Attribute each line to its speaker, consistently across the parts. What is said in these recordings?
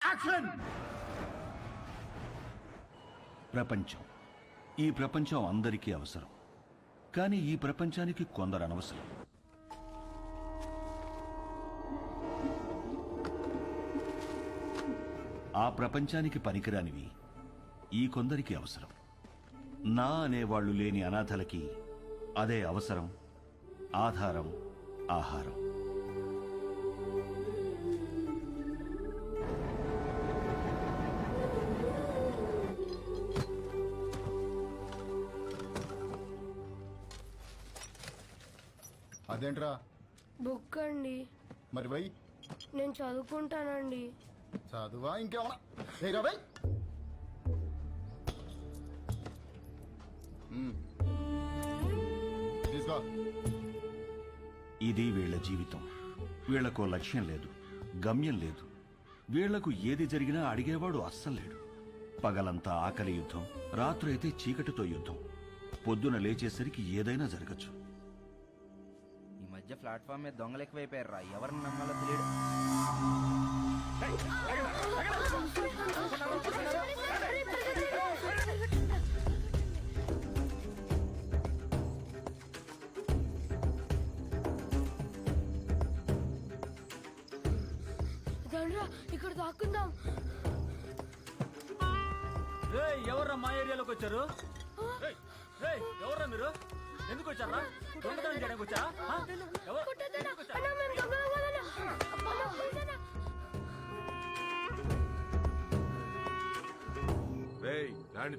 Speaker 1: Action! ప్రపంచం. ఈ ప్రపంచం అందరికీ అవసరం. కానీ ఈ ప్రపంచానికి కొందరు అనవసరం. ఆ ప్రపంచానికి పనికిరానివి ఈ కొందరికి అవసరం. నా అనేవాళ్లు లేని అనాథలకి అదే అవసరం, ఆధారం, ఆహారం.
Speaker 2: అదేంట్రా?
Speaker 3: బుక్ అండి.
Speaker 2: మరి వై?
Speaker 3: నేను చదువుకుంటానండి.
Speaker 2: చదువా ఇంకేమన్నా? ఏరా వై. తీసుకో.
Speaker 1: ఇది వీళ్ల జీవితం. వీళ్లకో లక్ష్యం లేదు, గమ్యం లేదు. వీళ్లకు ఏది జరిగినా అడిగేవాడు అస్సలు లేడు. పగలంతా ఆకలి యుద్ధం, రాత్రైతే చీకటితో యుద్ధం. పొద్దున లేచేసరికి ఏదైనా జరగచ్చు.
Speaker 4: ఈ మధ్య ప్లాట్ఫామ్ మీద దొంగలు ఎక్కువైపోయారు రా, ఎవరిని నమ్మాలో తెలియదు.
Speaker 3: దండ్రా, ఇక్కడ దాక్కుందాం.
Speaker 5: ఎవర్రా మా ఏరియాలోకి వచ్చారు? ఎవర్రా మీరు? ఎందుకు వచ్చారా? దొంగతనం చేయడానికి వచ్చా?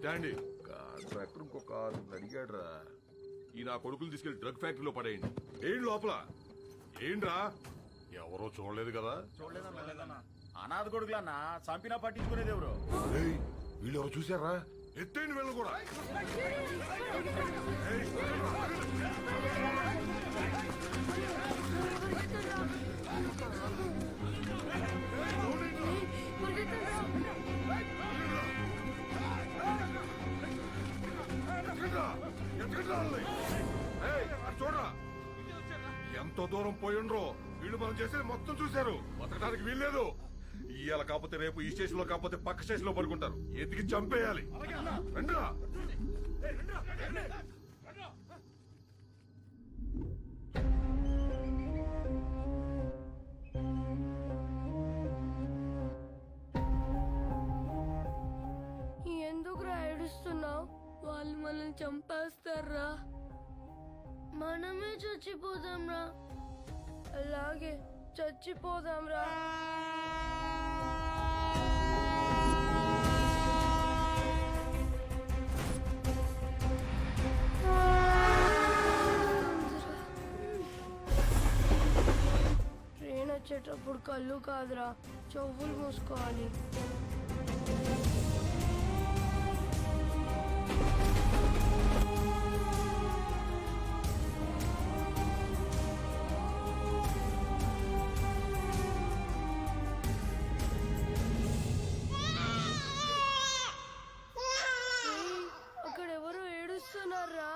Speaker 6: తాండి కాంట్రాక్టర్ ఇంకో కారు అడిగాడు రా. ఈ నా కొడుకులు తీసుకెళ్లి డ్రగ్ ఫ్యాక్టరీలో పడేయండి. ఏంటి లోపల? ఏంట్రా? ఎవరో చూడలేదు కదా?
Speaker 5: అనాథ కొడుకులన్నా చంపినా పట్టించుకునేది ఎవరు?
Speaker 6: వీళ్ళు ఎవరు చూసారా? ఎత్తేయండి వీళ్ళు కూడా. చూడరా ఎంతో దూరం పోయిండ్రో. వీళ్ళు మనం చేసేది మొత్తం చూశారు. బతకడానికి వీల్లేదు. ఇవాళ కాకపోతే రేపు ఈ స్టేషన్ లో కాకపోతే పక్క స్టేషన్ లో పడుకుంటారు. ఎతికి చంపేయాలి. రండిరా.
Speaker 3: ఎందుకురా ఏడుస్తున్నావు? వాళ్ళు మనల్ని చంపేస్తారా? మనమే చచ్చిపోదాంరా. అలాగే చచ్చిపోదాంరా. ట్రైన్ వచ్చేటప్పుడు కళ్ళు కాదురా, చెవులు మూసుకోవాలి. అక్కడ ఎవరో ఏడుస్తున్నారా?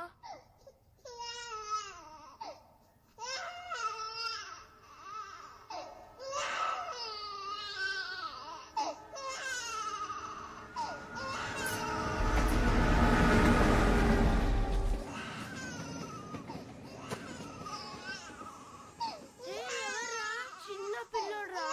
Speaker 3: చిన్న పిల్లడురా.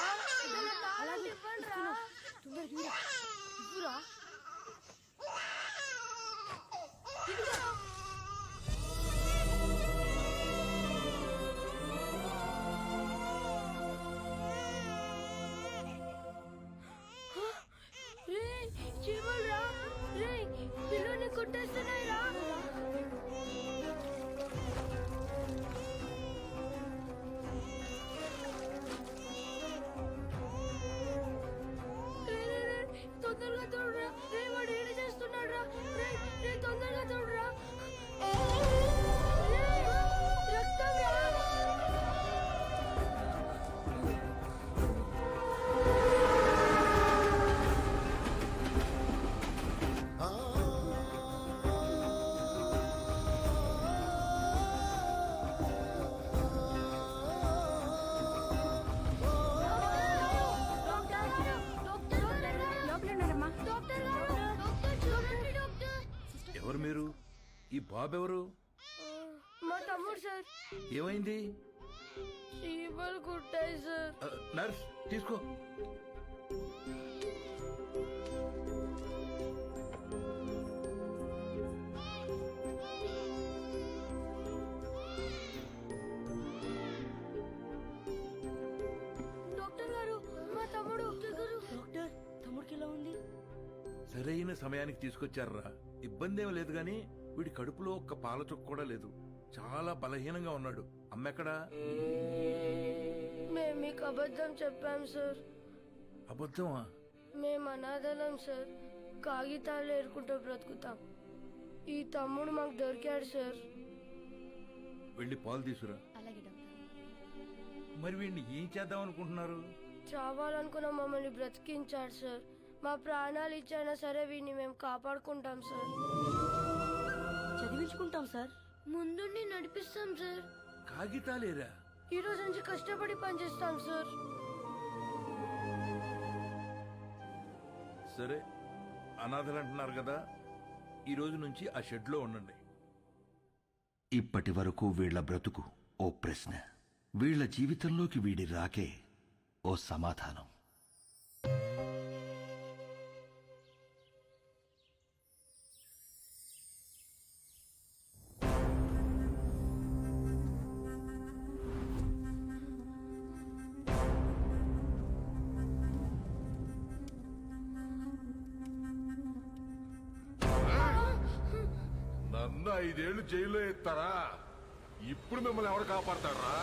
Speaker 3: చీమలురా, పిల్లని కొట్టేస్తున్నాయిరా. తొందరగా తోడురా,
Speaker 7: పేరు? ఈ బాబు ఎవరు?
Speaker 3: మా తమ్ముడు సార్.
Speaker 7: ఏమైంది?
Speaker 3: చీమలు కుట్టాయి సార్.
Speaker 7: నర్స్ తీసుకో.
Speaker 3: డాక్టర్ గారు మా తమ్ముడు. డాక్టర్ తమ్ముడికి ఎలా ఉంది?
Speaker 7: సరైన సమయానికి తీసుకొచ్చారా? ఇబ్బంది ఏమీ లేదు గాని వీడి కడుపులో ఒక్క పాల చుక్క కూడా లేదు. చాలా బలహీనంగా ఉన్నాడు. అమ్మెక్కడా?
Speaker 3: మేము మీకు అబద్ధం చెప్పాం సార్.
Speaker 7: అబద్ధమా?
Speaker 3: మేము అనాథలం సార్. కాగితాలు ఏరుకుంటూ బ్రతుకుతాం. ఈ తమ్ముడు మాకు దొరికాడు సార్.
Speaker 7: వెళ్ళి పాలు తీసుకురా. మరి వీడిని ఏం చేద్దాం అనుకుంటున్నారు?
Speaker 3: చావాలనుకున్న మమ్మల్ని బ్రతికించాడు సార్. మా ప్రాణాలు ఇచ్చైనా సరే వీడిని మేము కాపాడుకుంటాం సార్. చదివించుకుంటాం సార్. ముందుండి నడిపిస్తాం సార్.
Speaker 7: కాగితాలేరా?
Speaker 3: ఈ రోజు నుంచి కష్టపడి పనిచేస్తాం సార్.
Speaker 7: సరే, అనాథలు అంటున్నారు కదా, ఈ రోజు నుంచి ఆ షెడ్లో ఉండండి.
Speaker 1: ఇప్పటి వరకు వీళ్ల బ్రతుకు ఓ ప్రశ్న, వీళ్ల జీవితంలోకి వీడి రాకే ఓ సమాధానం.
Speaker 6: నన్ను 5 ఏళ్ళు జైల్లో ఎత్తారా? ఇప్పుడు మిమ్మల్ని ఎవరు కాపాడతారా?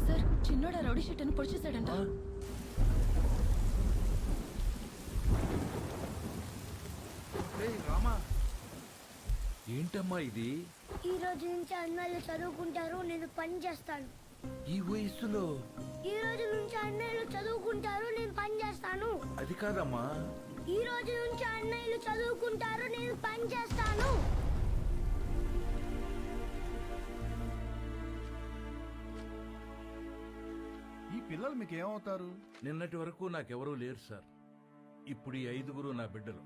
Speaker 8: సార్, చిన్నోడా రౌడీ షీట్ అని పొడిచేశాడంట.
Speaker 7: రామా, ఏంటమ్మా ఇది?
Speaker 3: ఈ రోజు నుంచి అన్నయ్యలు చదువుకుంటారు, నేను పని చేస్తాను.
Speaker 7: ఈ వయస్సులో?
Speaker 3: ఈ రోజు నుంచి అన్నయ్యలు చదువుకుంటారు, నేను పని చేస్తాను.
Speaker 7: అది కాదమ్మా.
Speaker 3: ఈ రోజు నుంచి అన్నయ్యలు చదువుకుంటారు, నేను పని చేస్తాను.
Speaker 2: ఈ పిల్లలు మీకు ఏమవుతారు?
Speaker 7: నిన్నటి వరకు నాకెవరూ లేరు సార్. ఇప్పుడు ఈ 5గురు నా బిడ్డలు.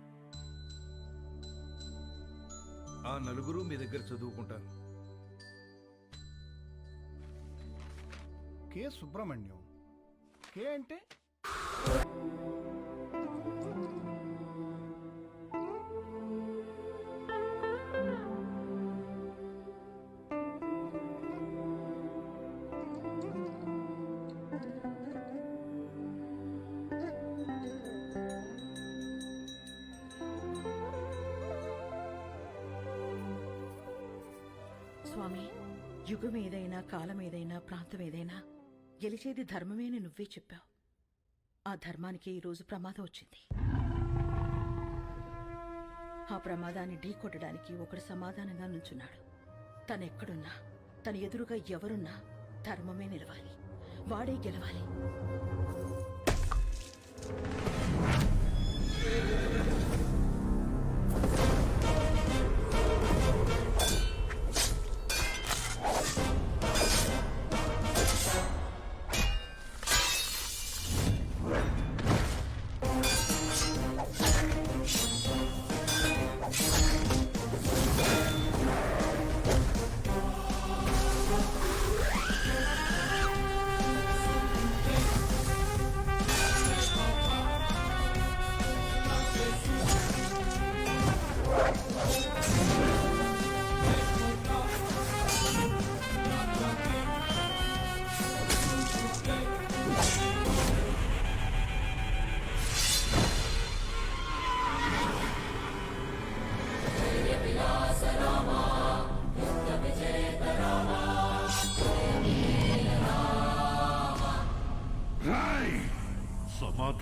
Speaker 7: ఆ 4 మీ దగ్గర చదువుకుంటారు.
Speaker 2: కే సుబ్రహ్మణ్యం. కే అంటే?
Speaker 8: స్వామి, యుగం ఏదైనా, కాలం ఏదైనా, ప్రాంతం ఏదైనా గెలిచేది ధర్మమే అని నువ్వే చెప్పావు. ఆ ధర్మానికి ఈరోజు ప్రమాదం వచ్చింది. ఆ ప్రమాదాన్ని ఢీకొట్టడానికి ఒకడు సమాధానంగా నుంచున్నాడు. తనెక్కడున్నా, తన ఎదురుగా ఎవరున్నా ధర్మమే నిలవాలి, వాడే గెలవాలి.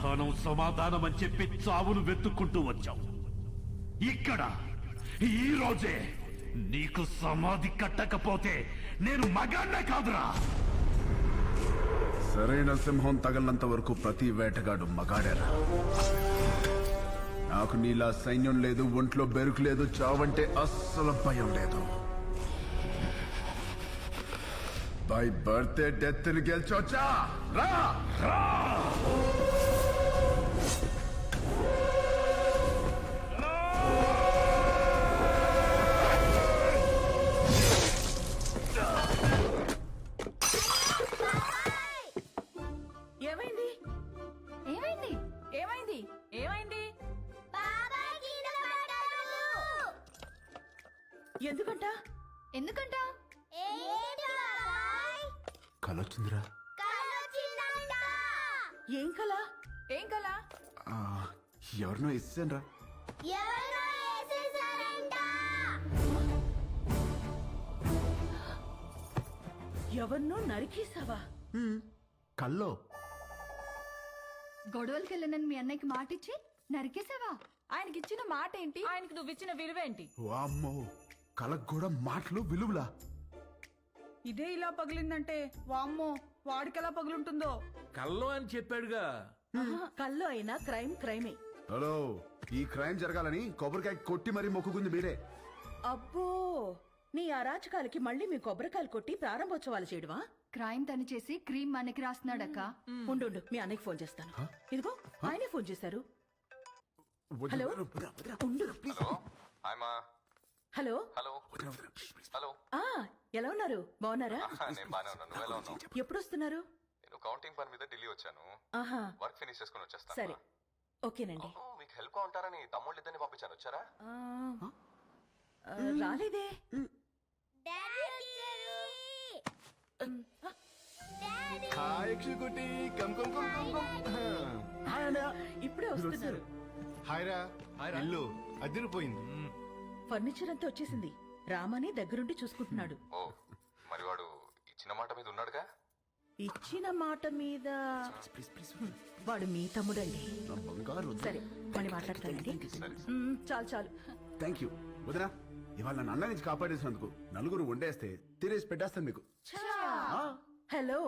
Speaker 9: సమాధానం సమాధానం అని చెప్పి చావును వెతుక్కుంటూ వచ్చావు. ఇక్కడ ఈ రోజే నీకు సమాధి కట్టకపోతే నేను మగాన్నే కాదురా.
Speaker 10: సరైన సింహం తగలనంత వరకు ప్రతి వేటగాడు మగాడేరా. నాకు నీలా సైన్యం లేదు, ఒంట్లో బెరుకు లేదు, చావంటే అస్సలు భయం లేదు. బై బర్త్డే డెత్ ని గెలిచొచ్చా రా.
Speaker 8: ఏమైంది
Speaker 11: ఏమైంది
Speaker 8: ఏమైంది ఏమైంది ఎందుకంట
Speaker 11: ఎందుకంట
Speaker 10: కలొచ్చిందిరా.
Speaker 8: ఏం కల ఏం కల
Speaker 10: ఎవరినో ఇస్తానరా.
Speaker 8: ఎవరినో నరికేసావా?
Speaker 10: కల్లో
Speaker 11: గొడవలకి వెళ్ళనని మీ అన్నయ్యకి మాటిచ్చి నరికేసావా?
Speaker 8: ఆయనకి ఇచ్చిన మాట ఏంటి? ఆయనకి నువ్వు ఇచ్చిన విలువేంటి?
Speaker 10: వామ్మో, కలకు కూడా మాటలు విలువలా.
Speaker 8: ఇదే ఇలా పగిలిందంటే వామ్మో వాడికెలా పగులుంటుందో.
Speaker 7: కల్లో అని చెప్పాడుగా.
Speaker 8: కల్లో అయినా క్రైమ్ క్రైమే.
Speaker 10: హలో, ఈ క్రైమ్ జరగాలని కొబ్బరికాయ కొట్టి మరీ మొక్కుకుంది మీరే.
Speaker 8: అబ్బో, నీ అరాచకాలకి మళ్ళీ మీ కొబ్బరికాయలు కొట్టి ప్రారంభోత్సవాలు చేయడమా?
Speaker 11: క్రైమ్ తను చేసి క్రీమ్ మనకి రాస్తున్నాడక్క.
Speaker 8: ఉండు మీ అన్నయ్యకి ఫోన్ చేస్తాను. ఇదిగో ఆయనే ఫోన్ చేశారు. హలో ఉండు ప్లీజ్. హలో
Speaker 12: హలో
Speaker 8: ఆ ఎలా ఉన్నారు? బాగున్నారా?
Speaker 12: నేను బానే ఉన్నాను. నువ్వు ఎలా ఉన్నావు?
Speaker 8: ఎప్పుడు వస్తున్నారు?
Speaker 12: నేను కౌంటింగ్ పని మీద ఢిల్లీ వచ్చాను.
Speaker 8: ఆహా
Speaker 12: వర్క్ ఫినిష్ చేసుకుని వచ్చేస్తాను.
Speaker 8: సరే ఓకేనండి.
Speaker 12: మీకు హెల్ప్ గా ఉంటారని తమ్ముళ్ళు ఇద్దరిని పంపించాను. వచ్చారా?
Speaker 8: రాలేదే. ఇప్పుడే వస్తున్నారు.
Speaker 2: ఇల్లు అదిరిపోయింది.
Speaker 8: ఫర్నిచర్ అంతా వచ్చేసింది. రామని దగ్గరుండి చూసుకుంటున్నాడు.
Speaker 12: ఓ, మరి వాడు ఇచ్చిన మాట మీద ఉన్నాడుగా?
Speaker 8: ఇచ్చిన మాట మీద వాడు మీ తమ్ముడండి. సరే మళ్ళీ మాట్లాడతానండి. చాలు చాలు.
Speaker 10: థ్యాంక్ యూ వదినా. ఇవాళ నన్ను అన్న నుంచి కాపాడేసినందుకు నలుగురు వండేస్తే తినేసి పెట్టేస్తాను మీకు.
Speaker 8: హలో,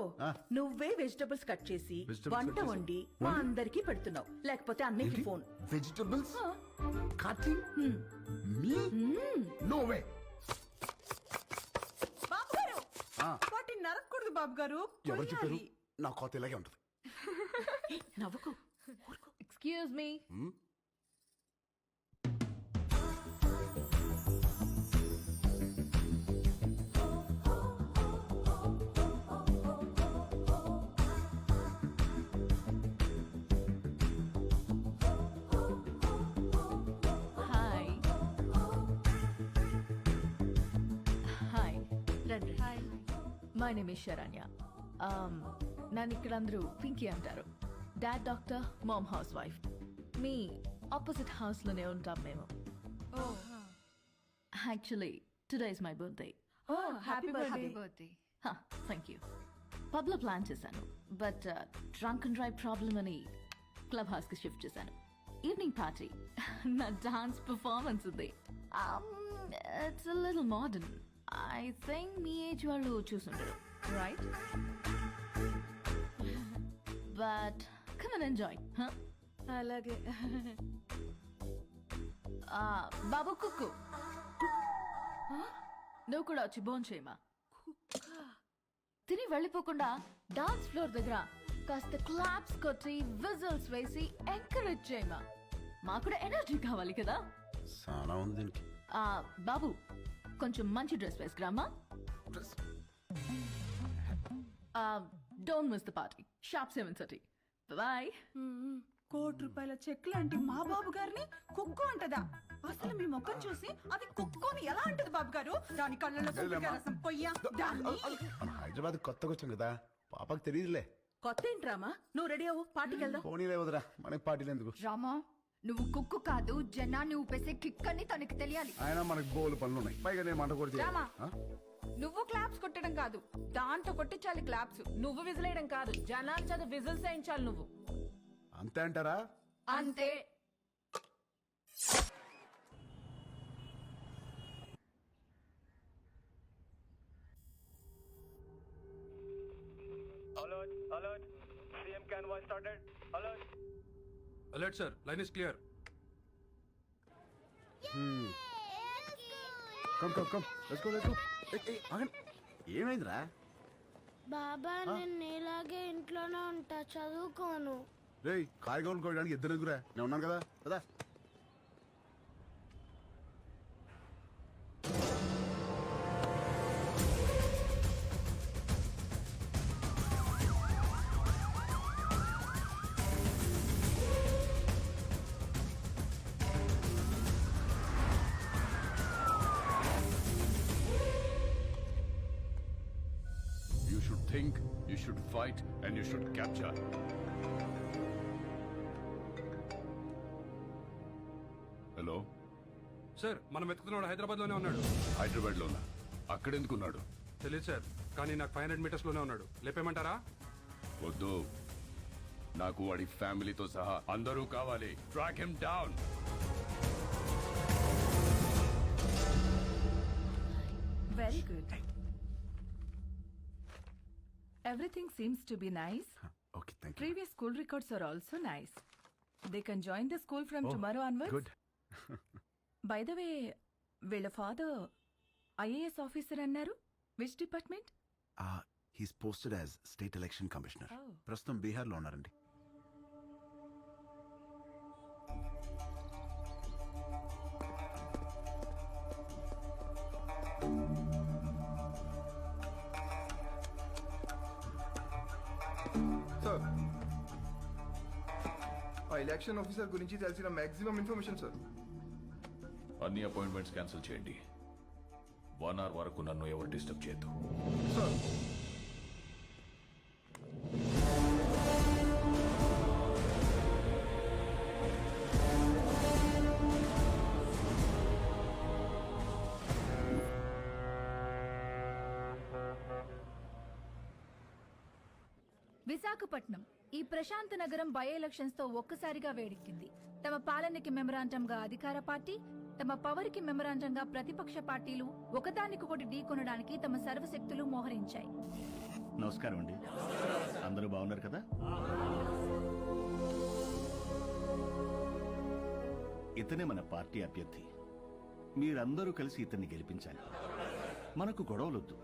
Speaker 8: నువ్వే వెజిటబుల్స్ కట్ చేసి వంట వండి మా అందరికి పెడుతున్నావు. లేకపోతే అన్నయ్యకి ఫోన్.
Speaker 10: వెజిటబుల్స్ కటింగ్ మీ నో వే.
Speaker 8: బాబు గారు వాటిని నరకూడదు బాబు గారు.
Speaker 10: ఎవరు చెప్పారు? నా కోత ఇలాగే ఉంటుంది.
Speaker 8: నవ్వుకు.
Speaker 11: Excuse me. హాయ్ హాయ్ రండి. Hi, my name is Saranya. నన్ను ఇక్కడ అందరూ పింకీ అంటారు. Dad doctor, mom house wife. మీ ఆపోజిట్ హౌస్ లోనే ఉంటాం మేము. Actually today is my birthday.
Speaker 8: Happy birthday.
Speaker 11: Thank you. పబ్లో ప్లాన్ చేశాను, but drunk and drive problem అని క్లబ్ హౌస్ కి షిఫ్ట్ చేశాను. ఈవినింగ్ పార్టీ, నా డాన్స్ పర్ఫార్మెన్స్ ఉంది. It's little modern. I think మీ ఏజ్ వాళ్ళు చూసుంటారు, right? But come and enjoy.
Speaker 8: అలాగే.
Speaker 11: బాబు కుక్కు, నువ్వు కూడా వచ్చి భోన్ చేయమా. తిని వెళ్ళిపోకుండా డాన్స్ ఫ్లోర్ దగ్గర కాస్త క్లాప్స్ కొట్టి విజిల్స్ వేసి ఎంకరేజ్ చేయమా. మాకు కూడా ఎనర్జీ కావాలి కదా.
Speaker 10: చాలా ఉంది దీనికి.
Speaker 11: బాబు కొంచెం మంచి డ్రెస్ వేసుకురామా. Don't miss the party. Sharp 7:30. Bye.
Speaker 8: ₹1,00,00,000 cheque లాంటి మా బాబు గారిని కుక్కు అంటదా? అసలు మీ ముఖం చూసి అది కుక్కుని ఎలా అంటది బాబు గారు? దాని కళ్ళలో కొబ్బరికాయ రసం పొయ్యా.
Speaker 10: హైదరాబాద్ కొత్తగా వచ్చాం కదా, పాపకు తెలియదులే.
Speaker 8: కొత్త ఏంట్రామా? నువ్వు రెడీ అవ్వు, పార్టీకి వెళ్దాం.
Speaker 10: పోనీలే వదరా, మనకి పార్టీలు ఎందుకు?
Speaker 11: రామా, నువ్వు కుక్కు కాదు, జనాన్ని ఊపేసే కిక్ అని తనకి తెలియాలి.
Speaker 10: ఆయన మనకి బోలు పనులు ఉన్నాయి, పైగా నేను మంట కూడా
Speaker 8: రామా, నువ్వు క్లాప్స్ కొట్టడం కాదు, దాంతో కొట్టించాలి క్లాప్స్. నువ్వు విజిలేయడం కాదు, జనాల చేత విజిల్స్ వేయించాలి నువ్వు.
Speaker 10: అంతే అంటారా?
Speaker 3: అంతే.
Speaker 2: Alert sir, line is clear.
Speaker 10: Come come come let's go let's go. ఏమైందిరా?
Speaker 3: బాబా నేను నీలాగే ఇంట్లోనే ఉంటా, చదువుకోను.
Speaker 10: రేయ్ కాయగూరలు కోయడానికి ఇద్దరు ఎదుగురా, నేను ఉన్నాను కదా కదా.
Speaker 6: You should think, you should fight, and you should capture. Hello
Speaker 2: sir, మనం వెతుకుతున్నాడు హైదరాబాద్ లోనే ఉన్నాడు.
Speaker 6: హైదరాబాద్ లోనా? అక్కడెందుకు ఉన్నాడు?
Speaker 2: తెలియదు సార్, కానీ నాకు 500 మీటర్స్ లోనే ఉన్నాడు. లేపేమంటారా?
Speaker 6: వద్దు, నాకు వాడి ఫ్యామిలీతో సహా అందరూ కావాలి. Track him down.
Speaker 8: Very good. Everything seems to be nice.
Speaker 10: Okay thank you.
Speaker 8: Previous school records are also nice. They can join the school from tomorrow onwards.
Speaker 10: Good.
Speaker 8: By the way, వీళ్ళ father IAS officer అన్నారు. Which department?
Speaker 10: He's posted as state election commissioner.
Speaker 8: Oh.
Speaker 10: ప్రస్తుతం బీహార్ లో ఉన్నారండి.
Speaker 2: Sir, ఆ election officer గురించి తెలిసిన maximum information sir.
Speaker 6: అన్ని appointments cancel చేయండి. 1 hour వరకు నన్ను ఎవరు డిస్టర్బ్ చేయొద్దు.
Speaker 2: సార్,
Speaker 11: విశాఖపట్నం ఈ ప్రశాంత నగరం బై ఎలక్షన్స్ తో ఒక్కసారిగా వేడెక్కింది. తమ పాలనకి మెమరాండంగా అధికార పార్టీ, తమ పవర్ కి మెమరాండంగా ప్రతిపక్ష పార్టీలు ఒకదానికొకటి ఢీకొనడానికి తమ సర్వశక్తులు మోహరించాయి.
Speaker 1: నమస్కారం అండి, అందరూ బాగున్నారు కదా? ఇతనే మన పార్టీ అభ్యర్థి. మీరందరూ కలిసి ఇతన్ని గెలిపించాలి. మనకు గొడవలొద్దు.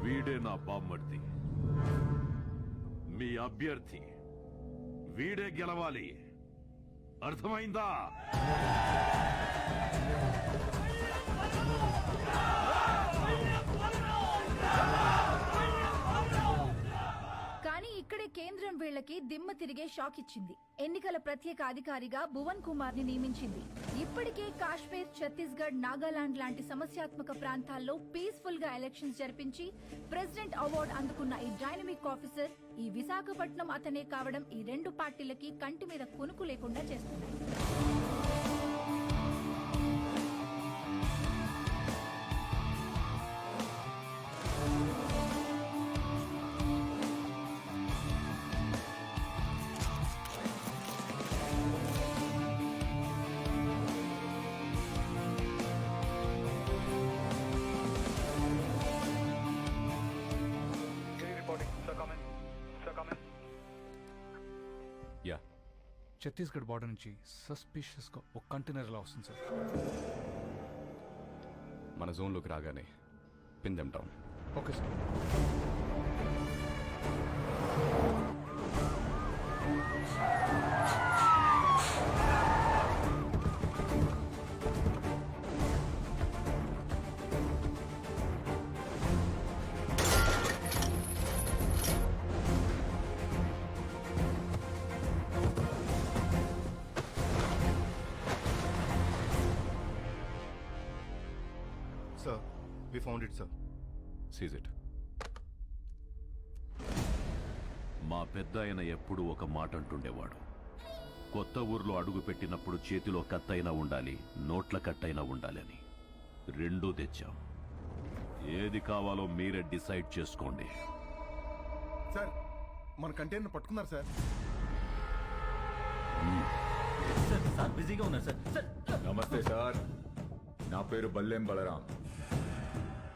Speaker 9: వీడే నా బామ్మర్ది, మీ అభ్యర్థి. వీడే గెలవాలి, అర్థమైందా?
Speaker 11: కానీ ఇక్కడే కేంద్రం వీళ్ళకి దిమ్మ తిరిగే షాక్ ఇచ్చింది. ఎన్నికల ప్రత్యేక అధికారిగా భువన్ కుమార్ ని నియమించింది. ఇప్పటికే కాశ్మీర్, ఛత్తీస్గఢ్, నాగాలాండ్ లాంటి సమస్యాత్మక ప్రాంతాల్లో పీస్ఫుల్ గా ఎలక్షన్స్ జరిపించి ప్రెసిడెంట్ అవార్డు అందుకున్న ఈ డైనమిక్ ఆఫీసర్ ఈ విశాఖపట్నం అతనే కావడం ఈ రెండు పార్టీలకి కంటి మీద కునుకు లేకుండా చేస్తుంది.
Speaker 2: ఛత్తీస్గఢ్ బార్డర్ నుంచి సస్పిషియస్ గా ఒక కంటైనర్ లా వస్తుంది సార్.
Speaker 12: మన జోన్లోకి రాగానే pin them down.
Speaker 2: Okay sir. Sir, we found it, sir.
Speaker 12: Seize it.
Speaker 9: మా పెద్ద ఆయన ఎప్పుడూ ఒక మాట అంటుండేవాడు, కొత్త ఊర్లో అడుగు పెట్టినప్పుడు చేతిలో కత్తైనా ఉండాలి, నోట్ల కట్టైనా ఉండాలి అని. రెండూ తెచ్చాం. ఏది కావాలో మీరే డిసైడ్ చేసుకోండి.
Speaker 10: సార్ మన కంటైనర్ పట్టుకున్నారు సార్.
Speaker 5: సార్ బిజీగా ఉన్నారు సార్.
Speaker 13: నమస్తే సార్, నా పేరు బల్లెం బలరాం,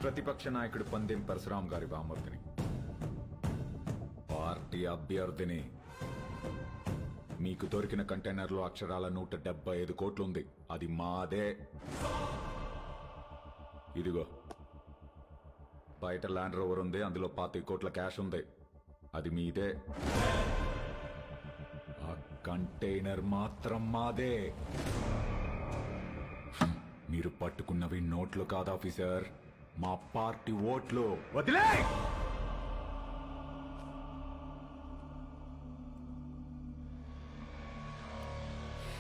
Speaker 13: ప్రతిపక్ష నాయకుడు పందెం పరశురాం గారి బామర్దిని, పార్టీ అభ్యర్థిని. మీకు దొరికిన కంటైనర్లో అక్షరాల 175 కోట్లు ఉంది, అది మాదే. ఇదిగో బయట ల్యాండ్ రోవర్ ఉంది, అందులో 25 కోట్ల క్యాష్ ఉంది, అది మీదే. ఆ కంటైనర్ మాత్రం మాదే. మీరు పట్టుకున్నవి నోట్లు కాదు ఆఫీసర్, మా పార్టీ ఓట్లు. వదిలే!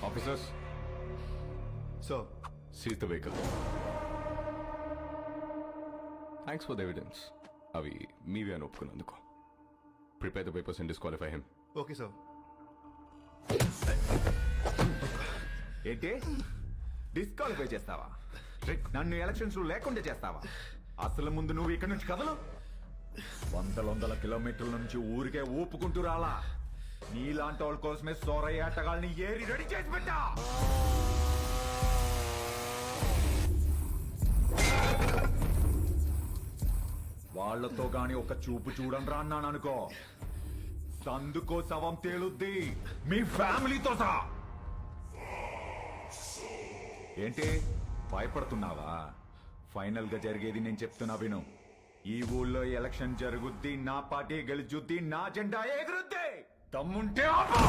Speaker 13: Officers,
Speaker 10: so
Speaker 12: seize the vehicle. Thanks for the evidence. అవి మీవే అని ఒప్పుకున్నందుకు. Prepare the papers and disqualify him.
Speaker 10: Okay sir.
Speaker 13: ఏంటి డిస్క్వాలిఫై చేస్తావా? నన్ను ఎలక్షన్స్ లేకుండా చేస్తావా? అసలు ముందు నువ్వు ఇక్కడ నుంచి కదలు. వందల కిలోమీటర్ల నుంచి ఊరికే ఊపుకుంటూ రాలా. నీలాంటి వాళ్ళ కోసమే సోరయ్య ఆటగాళ్ళని ఏరి రెడీ చేసి పెట్టా. వాళ్లతో గాని ఒక చూపు చూడండి రా అన్నాను అనుకో, సందుకో శవం తేలుద్ది, మీ ఫ్యామిలీతో సహా. ఏంటి భయపడుతున్నావా? ఫైనల్ గా జరిగేది నేను చెప్తున్నా విను. ఈ ఊళ్ళో ఎలక్షన్ జరుగుద్ది, నా పార్టీ గెలుచుద్ది, నా జెండా ఎగురుద్ది. దమ్ముంటే ఆపు.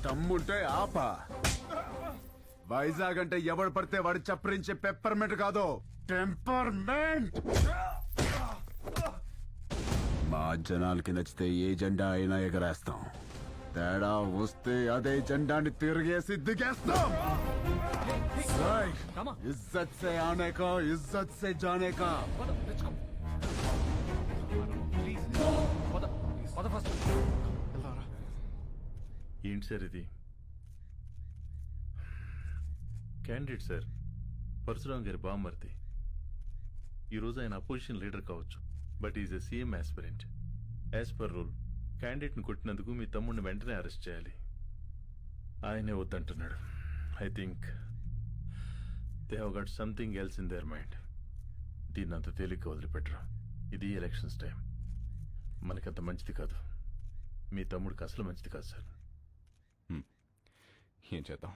Speaker 10: దమ్ముంటే ఆపా. వైజాగ్ అంటే ఎవడు పడితే వాడు చప్పరించే పెప్పర్మెంట్ కాదు, టెంపర్మెంట్. మా జనాలకి నచ్చితే ఏ జెండా అయినా ఎగరేస్తాం, తేడా వస్తే అదే జెండాని తిరిగేసి దిగేస్తాం. ఇజ్జత్ సే ఆనే కా, ఇజ్జత్ సే జానే కా.
Speaker 6: ఏంటి సార్ ఇది? క్యాండిడేట్ సార్, పరశురామ్ గారి బామ్మర్ది. ఈరోజు ఆయన అపోజిషన్ లీడర్ కావచ్చు, but is a CM aspirant. As per rule క్యాండిడేట్ని కొట్టినందుకు మీ తమ్ముడిని వెంటనే అరెస్ట్ చేయాలి. ఆయనే వద్దంటున్నాడు. I think they have got something else in their mind. దీన్ని అంత తేలిక వదిలిపెట్టరు. ఇది ఎలక్షన్స్ టైం, మనకంత మంచిది కాదు. మీ తమ్ముడికి అసలు మంచిది కాదు సార్.
Speaker 12: ఏం చేద్దాం?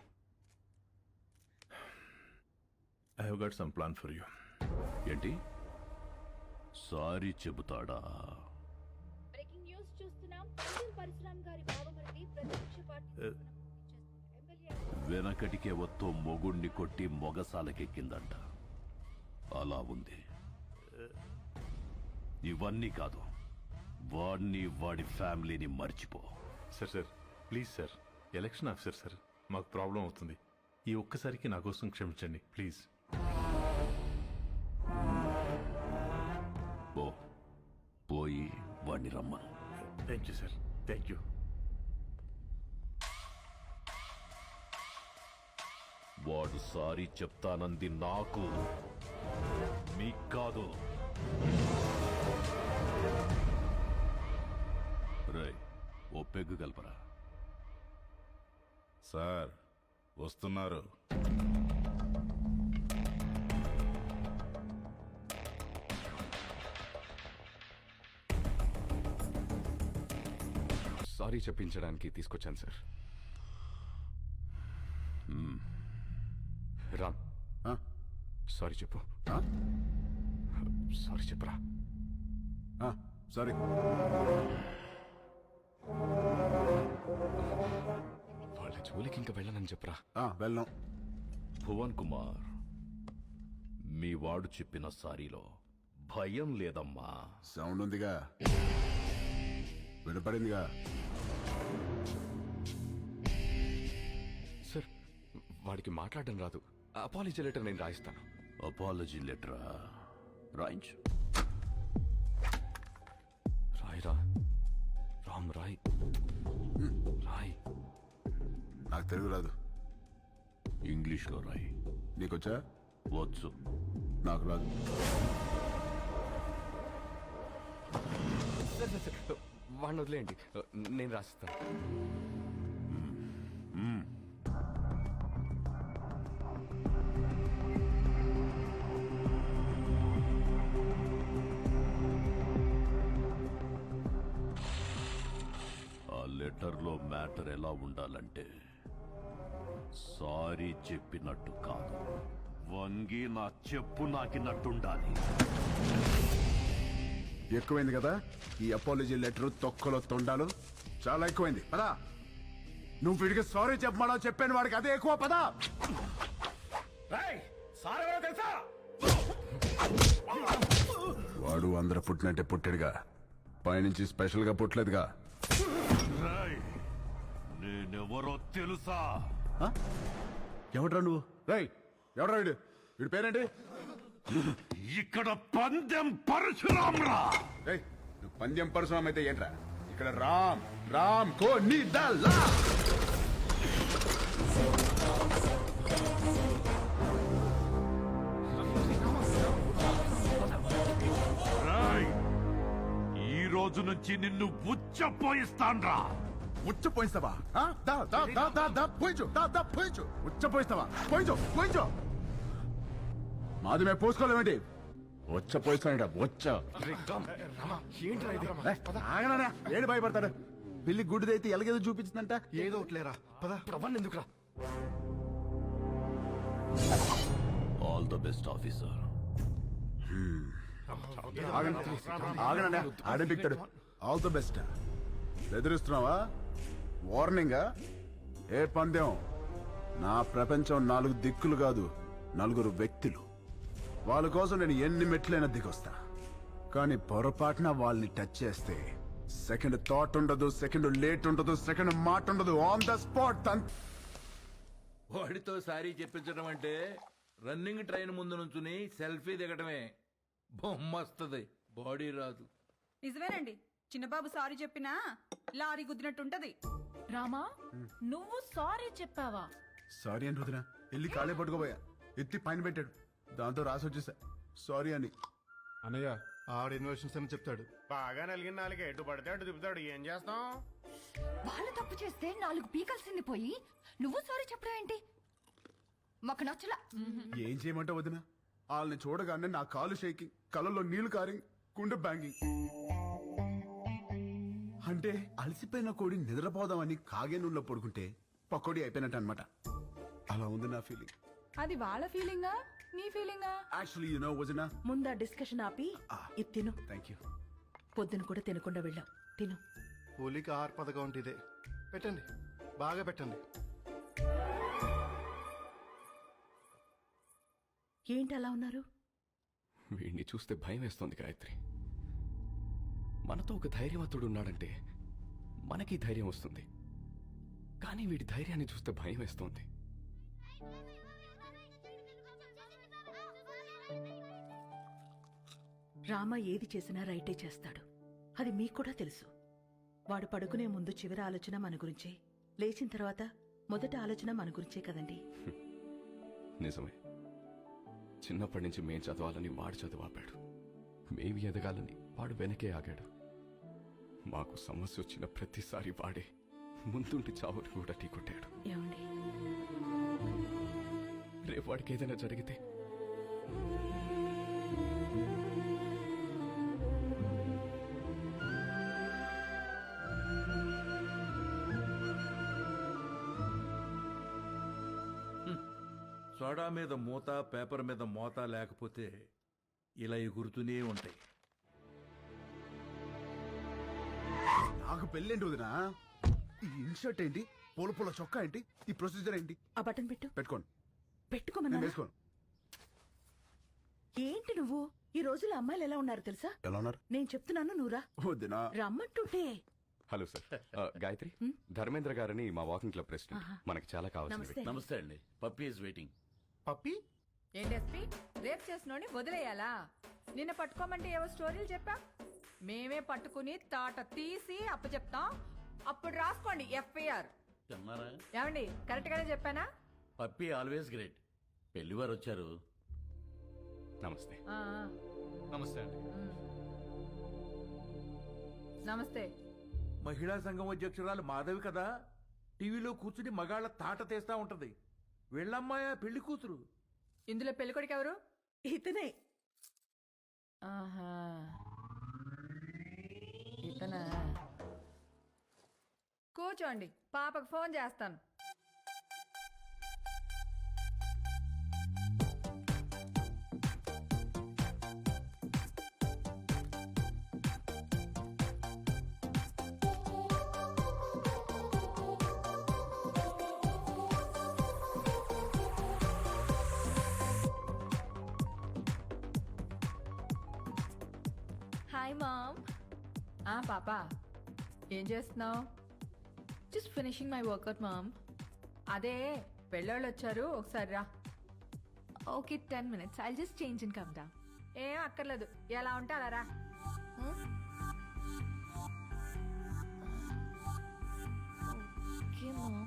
Speaker 6: I have got some plan for you.
Speaker 9: ఏంటి? సారీ చెబుతాడా?
Speaker 11: బ్రేకింగ్ న్యూస్ చూస్తున్నాం. పరశురామ్ గారి బావమరిది ప్రతిపక్ష పార్టీ
Speaker 9: వెనకటికే వత్తో మొగుణ్ణి కొట్టి మొగసాలకెక్కిందంట. అలా ఉంది. ఇవన్నీ కాదు, వాడిని వాడి ఫ్యామిలీని మర్చిపో.
Speaker 6: Sir please sir, election officer sir, మాకు ప్రాబ్లం అవుతుంది. ఈ ఒక్కసారికి నా కోసం క్షమించండి ప్లీజ్.
Speaker 9: పోయి వాడిని రమ్మను.
Speaker 6: Thank you sir, thank you.
Speaker 9: వాడు సారీ చెప్తానంది నాకు, మీకు కాదు. రేయ్, ఓ పెగ్గు కలపరా.
Speaker 6: సార్ వస్తున్నారు.
Speaker 12: సారీ చెప్పించడానికి తీసుకొచ్చాను సార్. రామ్, సారీ చెప్పు. సారీ చెప్పరా.
Speaker 10: సారీ.
Speaker 12: వాళ్ళ జోలికి ఇంకా వెళ్ళనని చెప్పరా.
Speaker 10: వెళ్ళను.
Speaker 9: భువన్ కుమార్, మీ వాడు చెప్పిన సారీలో భయం లేదమ్మా.
Speaker 10: సౌండ్ ఉందిగా, వినపడిందిగా.
Speaker 12: సార్, వాడికి మాట్లాడడం రాదు. అపాలజీ లెటర్ నేను రాయిస్తాను.
Speaker 9: అపాలజీ లెటరా? రాయించు.
Speaker 12: రాయిరా. రామ్ రాయ్. రాయ్.
Speaker 10: నాకు తెలుగు రాదు.
Speaker 9: ఇంగ్లీష్లో రాయి.
Speaker 10: నీకొచ్చా?
Speaker 9: వచ్చు.
Speaker 10: నాకు రాదు.
Speaker 12: సార్, వాడిని వదిలేయండి, నేను రాసిస్తాను.
Speaker 9: ఆ లెటర్లో మ్యాటర్ ఎలా ఉండాలంటే, సారీ చెప్పినట్టు కాదు, వంగి నా చెప్పు నాకినట్టుండాలి.
Speaker 10: ఎక్కువైంది కదా ఈ అపాలజీ లెటర్, తొక్కలో తొండాలు. చాలా ఎక్కువైంది. పదా, నువ్వు వీడికి సారీ చెప్పమా చెప్పాను, వాడికి అదే ఎక్కువ. పదా. వాడు అందరూ పుట్టినట్టే పుట్టాడుగా, పైనుంచి స్పెషల్ గా పుట్టలేదుగా.
Speaker 9: నేనెవరో తెలుసా?
Speaker 10: ఎవడ్రా నువ్వు? రై, ఎవడ్రా వీడు? వీడి పేరేంటి?
Speaker 9: ఇక్కడ పందెం పరశురామ్రా.
Speaker 10: నువ్వు పందెం పరశురామ్ అయితే ఏంట్రా? ఇక్కడ రామ్ రామ్ కో నీ దల్లా.
Speaker 9: ఈ రోజు నుంచి నిన్ను ఉచ్చపోయిస్తాన్రా.
Speaker 10: ఉచ్చపోయిస్తావా? పోయించు. ఉచ్చపోయిస్తావా? పోయించు. మాది మేము పోసుకోలేమేంటి? ఉచ్చపోయిస్తానంట. ఆగనా? ఏడు భయపడతాడు. పిల్లి గుడ్డిదైతే ఎలాగేదో చూపించిందంట.
Speaker 13: ఏదో ఒకట్లేరా, పద.
Speaker 12: ఎందుకురా?
Speaker 9: All the best officer.
Speaker 10: ఆగనా? ఆడే పిక్తాడు. All the best. బెదిరిస్తున్నావా? వార్నింగా? ఏ పందెం? నా ప్రపంచం 4 దిక్కులు కాదు, 4 వ్యక్తులు. వాళ్ళ కోసం నేను ఎన్ని మెట్లైనా దిగొస్తా. కానీ పొరపాటున వాళ్ళని టచ్ చేస్తే సెకండ్ థాట్ ఉండదు, సెకండ్ లేట్ ఉండదు, సెకండ్ మాట ఉండదు, ఆన్ ద స్పాట్.
Speaker 7: వాడితో సారీ చెప్పించడం అంటే రన్నింగ్ ట్రైన్ ముందు నుంచుని సెల్ఫీ దిగటమే. బొమ్మస్తుంది, బాడీ రాదు.
Speaker 8: నిజమేనండి, చిన్నబాబు సారీ చెప్పినా లారీ గుద్దినట్టుంటది.
Speaker 11: రామా నువ్వు సారీ చెప్పావా?
Speaker 10: సారీ అని వదినా వెళ్ళి కాళ్ళే పట్టుకోబోయా, ఎత్తి పైన పెట్టాడు. దాంతో రాసి వచ్చేసా సారీ అని.
Speaker 6: అన్నయ్య ఆవిడ ఇన్వెషన్స్ అని చెప్తాడు. బాగా నలిగిన నాలుగే ఎటు పడితే అటు తిప్పుతాడు. ఏం చేస్తాం?
Speaker 11: వాళ్ళు తప్పు చేస్తే 4 పీకల్సింది పోయి నువ్వు సారీ చెప్పడం ఏంటి? మాకు నచ్చలా.
Speaker 10: ఏం చేయమంటావు వదినా? వాళ్ళని చూడగానే నా కాలు షేకింగ్, కళ్ళల్లో నీళ్లు కారింగ్, గుండె బ్యాంగింగ్. అంటే అలసిపోయిన కోడి నిద్రపోదామని కాగే నూనెలో పడుకుంటే పకోడీ అయిపోయినట్టు అనమాట. అలా ఉంది నా ఫీలింగ్.
Speaker 8: అది వాళ్ళ ఫీలింగా నీ ఫీలింగా?
Speaker 10: యాక్చువల్లీ యు నో వదినా,
Speaker 8: ముందా డిస్కషన్ ఆపి ఇది తిను.
Speaker 10: Thank you.
Speaker 8: పొద్దున కూడా తినకుండా వెళ్ళాం, తిను.
Speaker 6: కూలికి ఆహార పథకం అంటే ఇదే. పెట్టండి, బాగా పెట్టండి.
Speaker 8: ఏంటి అలా ఉన్నారు?
Speaker 12: వీడిని చూస్తే భయం వేస్తోంది గాయత్రి. మనతో ఒక ధైర్యవంతుడు ఉన్నాడంటే మనకి ధైర్యం వస్తుంది, కానీ వీడి ధైర్యాన్ని చూస్తే భయం వేస్తోంది.
Speaker 8: రామ ఏది చేసినా రైటే చేస్తాడు, అది మీకు కూడా తెలుసు. వాడు పడుకునే ముందు చివరి ఆలోచన మన గురించే, లేచిన తర్వాత మొదటి ఆలోచన మన గురించే కదండి.
Speaker 12: నిజమే. చిన్నప్పటి నుంచి మేం చదవాలని వాడు చదువాపాడు, మేము ఎదగాలని వాడు వెనకే ఆగాడు. మాకు సమస్య వచ్చిన ప్రతిసారి వాడే ముందుండి చావుని కూడా ఢీకొట్టాడు.
Speaker 8: ఏమండి,
Speaker 12: రేపు వాడికి ఏదైనా జరిగితే
Speaker 7: సోడా మీద మూత, పేపర్ మీద మోత లేకపోతే ఇలా ఎగురుతూనే ఉంటాయి.
Speaker 10: నాకు పెళ్ళేంటి వదినా? ఈ ఇన్షర్ట్ ఏంటి, పూల పూల చొక్కా ఏంటి, ఈ ప్రొసీజర్ ఏంటి?
Speaker 8: ఆ బటన్ పెట్టు.
Speaker 10: పెట్టుకోండి.
Speaker 8: పెట్టుకోమన్నా?
Speaker 10: నేను వేసుకోను.
Speaker 8: ఏంటి నువ్వు? ఈ రోజుల్లో అమ్మాయిలు ఎలా ఉన్నారు తెలుసా?
Speaker 10: ఎలా ఉన్నారు?
Speaker 8: నేను చెప్తున్నాను, నువ్వురా.
Speaker 10: వదినా
Speaker 8: రమ్మంటుంటే.
Speaker 12: హలో సార్, గాయత్రి, ధర్మేంద్ర గారని మా వాకింగ్ క్లబ్ ప్రెసిడెంట్. మనకి చాలా కావాల్సిన
Speaker 8: నమస్తే.
Speaker 7: నమస్తే అండి. Puppy is waiting.
Speaker 6: పప్పి
Speaker 14: ఏంటి ఎస్పీ, రేప్ చేసినోని వదిలేయాలా? నిన్న పట్టుకోమంటే ఏవో స్టోరీలు చెప్పా, మేమే పట్టుకుని తాట తీసి అప్పచెప్తాం. అప్పుడు రాసుకోండి ఎఫ్ఐఆర్. ఏమండి, కరెక్ట్ గానే చెప్పానా?
Speaker 7: Puppy always great. పెళ్లివారు వచ్చారు.
Speaker 12: నమస్తే.
Speaker 14: ఆ,
Speaker 2: నమస్తే అండి.
Speaker 14: నమస్తే.
Speaker 7: మహిళా సంఘం అధ్యక్షురాలు మాధవి కదా, టీవీలో కూర్చుని మగాళ్ళ తాట తీస్తా ఉంటది. వీళ్ళమ్మాయ పెళ్లి కూతురు.
Speaker 14: ఇందులో పెళ్ళికొడుకు ఎవరు?
Speaker 8: ఇతనే.
Speaker 14: ఆహా, ఇతనా? కూర్చోండి, పాపకు ఫోన్ చేస్తాను.
Speaker 11: Hi mom.
Speaker 14: పాపా, ఏం చేస్తున్నావు?
Speaker 11: Just finishing my workout mom.
Speaker 14: అదే పెళ్ళోళ్ళు వచ్చారు, ఒకసారి రా.
Speaker 11: Okay, 10 minutes. I'll just change and come down.
Speaker 14: ఏం అక్కర్లేదు, ఎలా ఉంటే అలా రా.
Speaker 11: Okay, mom.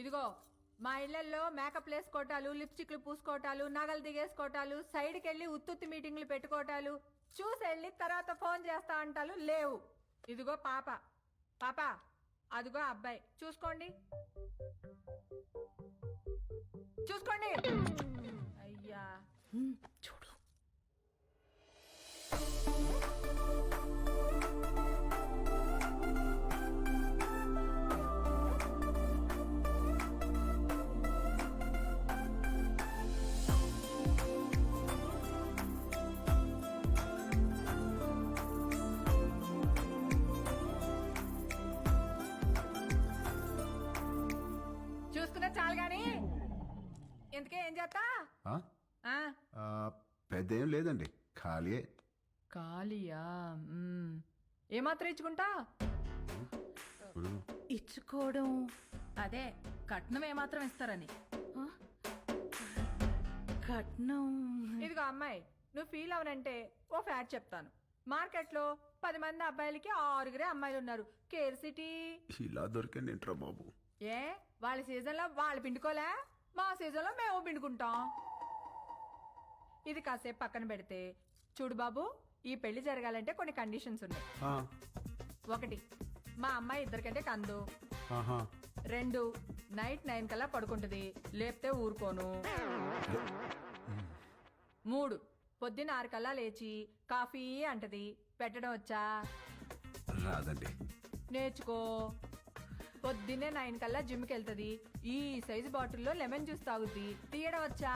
Speaker 14: ఇదిగో మా ఇళ్లలో మేకప్ వేసుకోవటాలు లిప్స్టిక్లు పూసుకోవటాలు నగలు దిగేసుకోవటాలు సైడ్కి వెళ్ళి ఉత్తుత్తి మీటింగ్లు పెట్టుకోవటాలు చూసి వెళ్ళి తర్వాత ఫోన్ చేస్తా అంటాలు లేవు. ఇదిగో పాప, పాప అదిగో అబ్బాయి, చూసుకోండి చూసుకోండి. అయ్యా
Speaker 11: చూడు.
Speaker 14: చూసుకున్నా చాలు గాని ఎందుకే ఏం చేస్తా?
Speaker 10: పెద్ద ఏం లేదండి, ఖాళీయే.
Speaker 14: ఖాళీయా? ఏమాత్రం ఇచ్చుకుంటా?
Speaker 11: ఇచ్చుకోవడం
Speaker 14: అదే కట్నం ఏమాత్రం ఇస్తారని.
Speaker 11: కట్నం.
Speaker 14: ఇదిగో అమ్మాయి, నువ్వు ఫీల్ అవనంటే ఓ ఫ్యాట్ చెప్తాను. మార్కెట్లో 10 మంది అబ్బాయిలకి 6 అమ్మాయిలు ఉన్నారు. Care city.
Speaker 10: ఇలా దొరికండి ఏంట్రా బాబు.
Speaker 14: ఏ వాళ్ళ సీజన్లో వాళ్ళు పిండుకోలే, మా సీజన్లో మేము పిండుకుంటాం. ఇది కాసేపు పక్కన పెడితే చూడు బాబు, ఈ పెళ్లి జరగాలంటే కొన్ని కండిషన్స్ ఉన్నాయి. 1, మా అమ్మాయి 2 కంటే కందు. 2, నైట్ 9 కల్లా పడుకుంటుంది, లేపితే ఊరుకోను. 3, పొద్దున్న 6 కల్లా లేచి కాఫీ అంటది. పెట్టడం వచ్చా?
Speaker 10: రాదండి.
Speaker 14: నేర్చుకో. పొద్దున్నే 9 కల్లా జిమ్కి వెళ్తుంది. ఈ సైజు బాటిల్లో లెమన్ జ్యూస్ తాగుద్ది. తీయడం వచ్చా?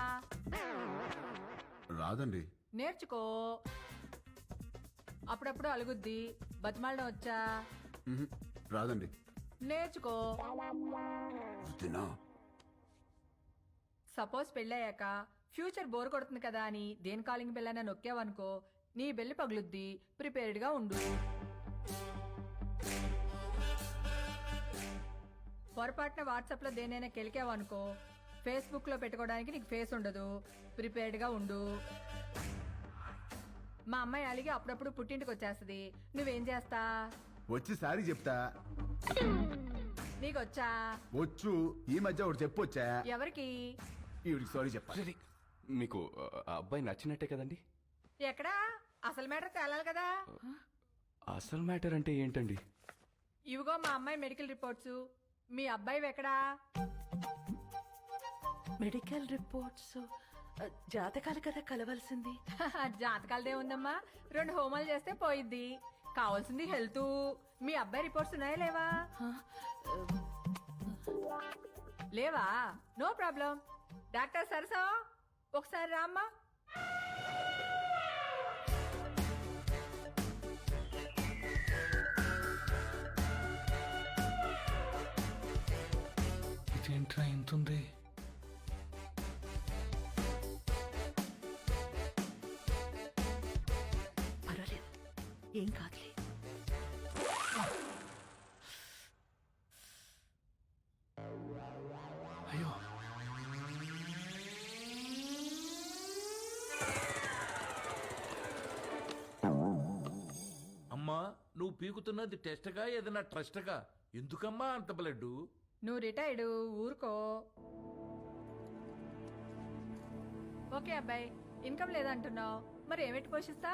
Speaker 10: రాదండి.
Speaker 14: నేర్చుకో. అప్పుడప్పుడు అలుగుద్ది. బతిమాలడం వచ్చా?
Speaker 10: రాదండి.
Speaker 14: నేర్చుకో. సపోజ్ పెళ్ళయ్యాక ఫ్యూచర్ బోర్ కొడుతుంది కదా అని దేని కాలింగ్ బెల్ అయినా నొక్కావనుకో, నీ బెల్లి పగులుద్ది. ప్రిపేర్డ్గా ఉండు. పొరపాటున వాట్సాప్లో దేనైనా కెలికావనుకో, ఫేస్బుక్లో పెట్టుకోవడానికి నీకు ఫేస్ ఉండదు. ప్రిపేర్డ్గా ఉండు. మా అమ్మాయి అలిగి అప్పుడప్పుడు పుట్టింటికి వచ్చేస్తుంది. నువ్వేం చేస్తా?
Speaker 10: వచ్చి సారీ చెప్తా.
Speaker 14: నీకొచ్చా?
Speaker 10: వచ్చు. ఈ మధ్య ఒకటి చెప్పొచ్చా?
Speaker 14: ఎవరికి?
Speaker 10: ఈవిడికి సారీ చెప్పాలి.
Speaker 12: మీకు ఆ అబ్బాయి నచ్చినట్టే కదండి?
Speaker 14: ఎక్కడా? అసలు మ్యాటర్ తేలాలి కదా.
Speaker 12: అసలు మ్యాటర్ అంటే ఏంటండి?
Speaker 14: ఇవిగో మా అమ్మాయి మెడికల్ రిపోర్ట్స్. మీ అబ్బాయి ఎక్కడా?
Speaker 11: మెడికల్ రిపోర్ట్స్ జాతకాలు కదా కలవాల్సింది.
Speaker 14: జాతకాలదే ఉందమ్మా, 2 హోమాలు చేస్తే పోయిద్ది. కావాల్సింది హెల్త్. మీ అబ్బాయి రిపోర్ట్స్ ఉన్నాయా లేవా? లేవా? No problem. డాక్టర్ సరసా ఒకసారి రామ్మా.
Speaker 2: ఇదేంట్రా ఇంతుంది?
Speaker 11: పర్వాలేదు, ఏం కాదులే.
Speaker 2: అయ్యో,
Speaker 7: అమ్మా, నువ్వు పీకుతున్నది టెస్ట్గా ఏదైనా ట్రస్ట్గా? ఎందుకమ్మా అంత బ్లడ్?
Speaker 14: నువ్వు రిటైర్డ్, ఊరుకో. ఓకే అబ్బాయి, ఇన్కమ్ లేదంటున్నావు, మరి ఏమిటి పోషిస్తా?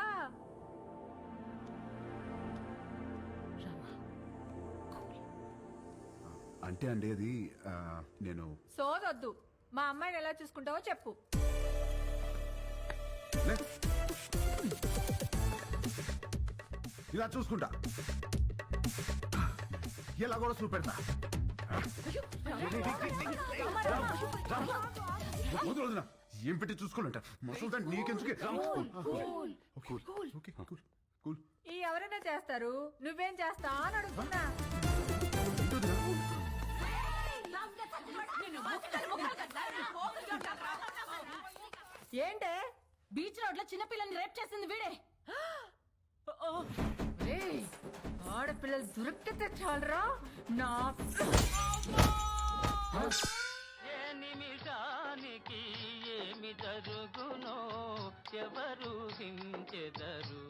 Speaker 10: అంటే అండి అది నేను
Speaker 14: సోదొద్దు. మా అమ్మాయిని ఎలా చూసుకుంటావో చెప్పు.
Speaker 10: ఇలా చూసుకుంటా, ఇలా కూడా చూపెడతా. వదినా, ఏం పెట్టి చూసుకోవాలంట? మసలు నీకెందుకే?
Speaker 14: ఈ ఎవరైనా చేస్తారు, నువ్వేం చేస్తా అని అడుగుతున్నా. ఏంటే?
Speaker 11: బీచ్ రోడ్ లో చిన్నపిల్లని రేప్ చేసింది వీడే.
Speaker 14: ఆడపిల్లలు దొరికితే చాలరా నా.
Speaker 5: ఏ నిమిషానికి ఏమి జరుగునో ఎవరు హించెదరు.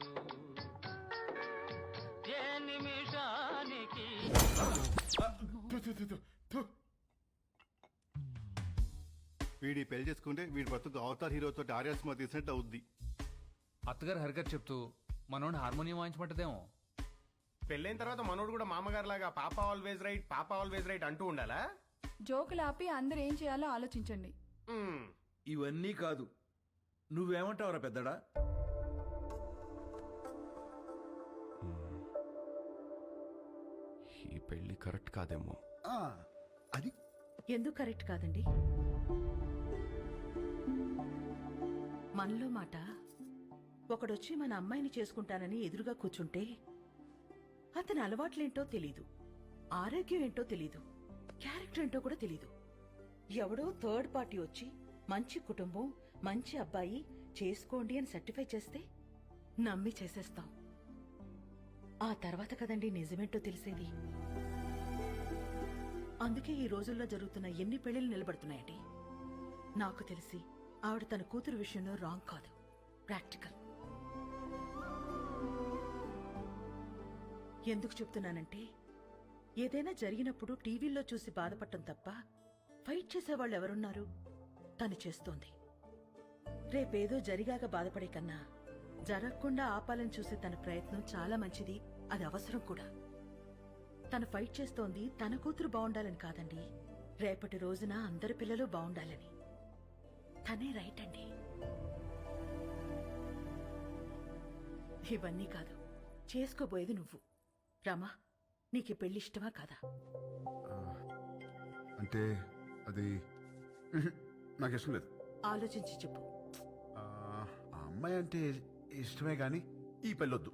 Speaker 5: ఏ నిమిషానికి
Speaker 15: వీడి పెళ్లి చేసుకుంటే వీడి బతుకు అవతార్ హీరోతో ఆర్యా సినిమా తీసినట్టు అవుద్ది.
Speaker 2: అత్తగారు హరిగారు చెప్తూ మనోడిని హార్మోనియం వాయించమంటదేమో.
Speaker 5: పెళ్ళైన తర్వాత మనోడు కూడా మామగారు లాగా పాప ఆల్వేజ్ రైట్ అంటూ ఉండాలా?
Speaker 14: జోకులు ఆపి అందరు ఏం చేయాలో ఆలోచించండి.
Speaker 7: ఇవన్నీ కాదు, నువ్వేమంటావురా పెద్దడా?
Speaker 12: ఈ పెళ్లి కరెక్ట్ కాదేమో.
Speaker 10: అది
Speaker 8: ఎందుకు కరెక్ట్ కాదండి? మనలో మాట ఒకడొచ్చి మన అమ్మాయిని చేసుకుంటానని ఎదురుగా కూర్చుంటే అతని అలవాట్లేంటో తెలీదు, ఆరోగ్యం ఏంటో తెలీదు, క్యారెక్టర్ ఏంటో కూడా తెలీదు. ఎవడో థర్డ్ పార్టీ వచ్చి మంచి కుటుంబం, మంచి అబ్బాయి చేసుకోండి అని సర్టిఫై చేస్తే నమ్మి చేసేస్తాం. ఆ తర్వాత కదండి నిజమేంటో తెలిసేది. అందుకే ఈ రోజుల్లో జరుగుతున్న ఎన్ని పెళ్లిళ్ళు నిలబడుతున్నాయండి. నాకు తెలిసి ఆవిడ తన కూతురు విషయంలో రాంగ్ కాదు, ప్రాక్టికల్. ఎందుకు చెప్తున్నానంటే ఏదైనా జరిగినప్పుడు టీవీల్లో చూసి బాధపడటం తప్ప ఫైట్ చేసేవాళ్ళు ఎవరున్నారు? తను చేస్తోంది. రేపేదో జరిగాక బాధపడే కన్నా జరగకుండా ఆపాలని చూసే తన ప్రయత్నం చాలా మంచిది, అది అవసరం కూడా. తను ఫైట్ చేస్తోంది తన కూతురు బాగుండాలని కాదండి, రేపటి రోజున అందరి పిల్లలు బాగుండాలని. తనే రైట్ అండి. ఇవన్నీ కాదు, చేసుకోబోయేది నువ్వు. రామా, నీకు పెళ్లి ఇష్టమా కాదా?
Speaker 10: అంటే అది నాకు ఇష్టం లేదు.
Speaker 8: ఆలోచించి చెప్పు.
Speaker 10: ఆ అమ్మాయి అంటే ఇష్టమే గాని ఈ పెళ్ళొద్దు.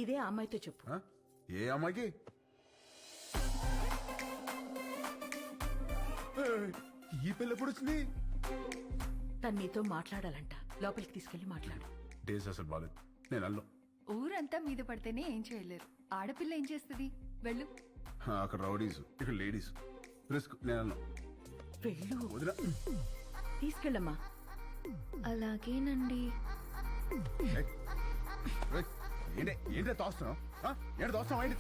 Speaker 8: ఇదే ఆ అమ్మాయితో చెప్పు.
Speaker 10: ఏ అమ్మాయికి? ఈ పెళ్ళి ఎప్పుడు వచ్చింది?
Speaker 8: తను నీతో మాట్లాడాలంట, లోపలికి తీసుకెళ్లి మాట్లాడు.
Speaker 10: డేస్ అసలు బాలేదు, నేను అల్లం.
Speaker 14: ఊరంతా మీద పడితేనే ఏం చేయలేరు, ఆడపిల్ల ఏం చేస్తుంది? వెళ్ళు.
Speaker 10: అక్కడ రౌడీస్, ఇక్కడ లేడీస్, రిస్క్. నేను అల్లం.
Speaker 8: వెళ్ళు.
Speaker 10: వదిలా.
Speaker 8: తీసుకెళ్ళమ్మా.
Speaker 11: అలాగేనండి.
Speaker 10: ఏంటే తోస్తున్నావు? ఏంటి తోస్తున్నావు? ఏంటి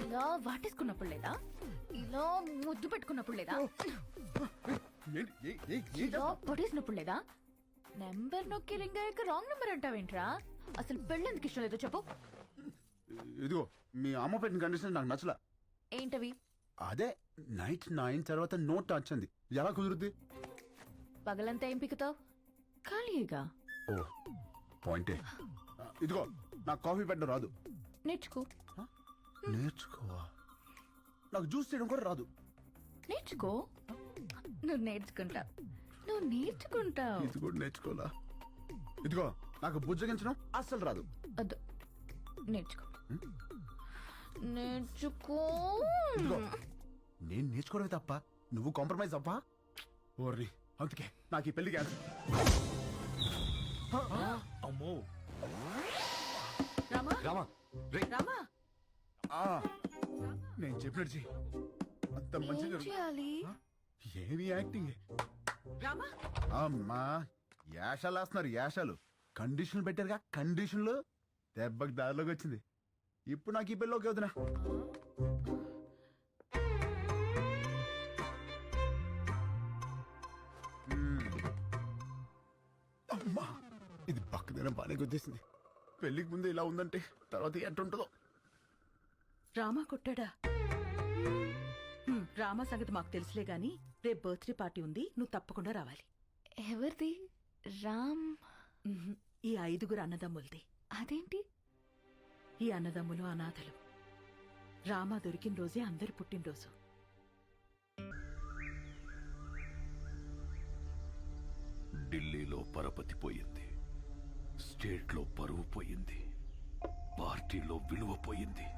Speaker 11: ఇలా వాటేసుకున్నప్పుడు లేదా? ఇలా ముద్దు పెట్టుకున్నప్పుడు లేదా? ఇలా పొడేసినప్పుడు లేదా? నెంబర్ నొక్కి రింగ్ అయ్యాక రాంగ్ నెంబర్ అంటావేంట్రా? అసలు పెళ్ళి ఎందుకు ఇష్టం లేదో చెప్పు.
Speaker 10: ఇదిగో మీ అమ్మ పెట్టిన కండిషన్ నాకు నచ్చలా.
Speaker 11: ఏంటవి?
Speaker 10: అదే నైట్ 9 తర్వాత నో టచ్ అంది. ఎలా కుదురుద్ది?
Speaker 11: పగలంతా ఏం పిక్కుతావు? ఖాళీగా.
Speaker 10: ఓ పాయింటే. ఇదిగో నాకు కాఫీ పెట్టడం రాదు.
Speaker 11: నేర్చుకో.
Speaker 10: నేర్చుకోవా? నాకు జ్యూస్ చేయడం కూడా రాదు.
Speaker 11: నేర్చుకో. నువ్వు నేర్చుకుంటావు.
Speaker 10: ఇది కూడా నేర్చుకోవాలా? ఇదిగో నాకు బుజ్జగించడం అస్సలు రాదు.
Speaker 11: వద్దు, నేర్చుకో.
Speaker 10: ఇదిగో నేను నేర్చుకోవడమే తప్ప నువ్వు కాంప్రమైజ్ అవ్వా? ఓర్రి, అందుకే నాకు ఈ పెళ్లి కాదు.
Speaker 7: అమ్మో.
Speaker 8: రామా,
Speaker 12: రామా,
Speaker 8: రామా,
Speaker 10: నేను చెప్పినట్టు చెయ్యి. అంత మంచిగా
Speaker 11: చేయాలి.
Speaker 10: ఏమి యాక్టింగ్?
Speaker 8: రామా.
Speaker 10: అమ్మా యాషాలు వేస్తున్నారు, యాషాలు. కండిషన్లు పెట్టారుగా, కండిషన్లు. దెబ్బకి దారిలోకి వచ్చింది. ఇప్పుడు నాకు ఈ పెళ్ళి ఓకే వదినా. అమ్మా ఇది పక్కదైనా బాగానే గుర్తిస్తుంది. పెళ్లికి ముందు ఇలా ఉందంటే తర్వాత ఎట్టుంటుందో.
Speaker 8: రామా కొట్టాడా? రామా సంగతి మాకు తెలుసులే గాని రేపు బర్త్డే పార్టీ ఉంది, నువ్వు తప్పకుండా రావాలి.
Speaker 11: ఎవరిది? రామ్?
Speaker 8: ఈ 5 అన్నదమ్ములది.
Speaker 11: అదేంటి?
Speaker 8: ఈ అన్నదమ్ములు అనాథలు. రామా దొరికిన రోజే అందరి పుట్టినరోజు.
Speaker 9: ఢిల్లీలో పరపతి పోయింది, స్టేట్లో పరువు పోయింది, పార్టీలో విలువ పోయింది.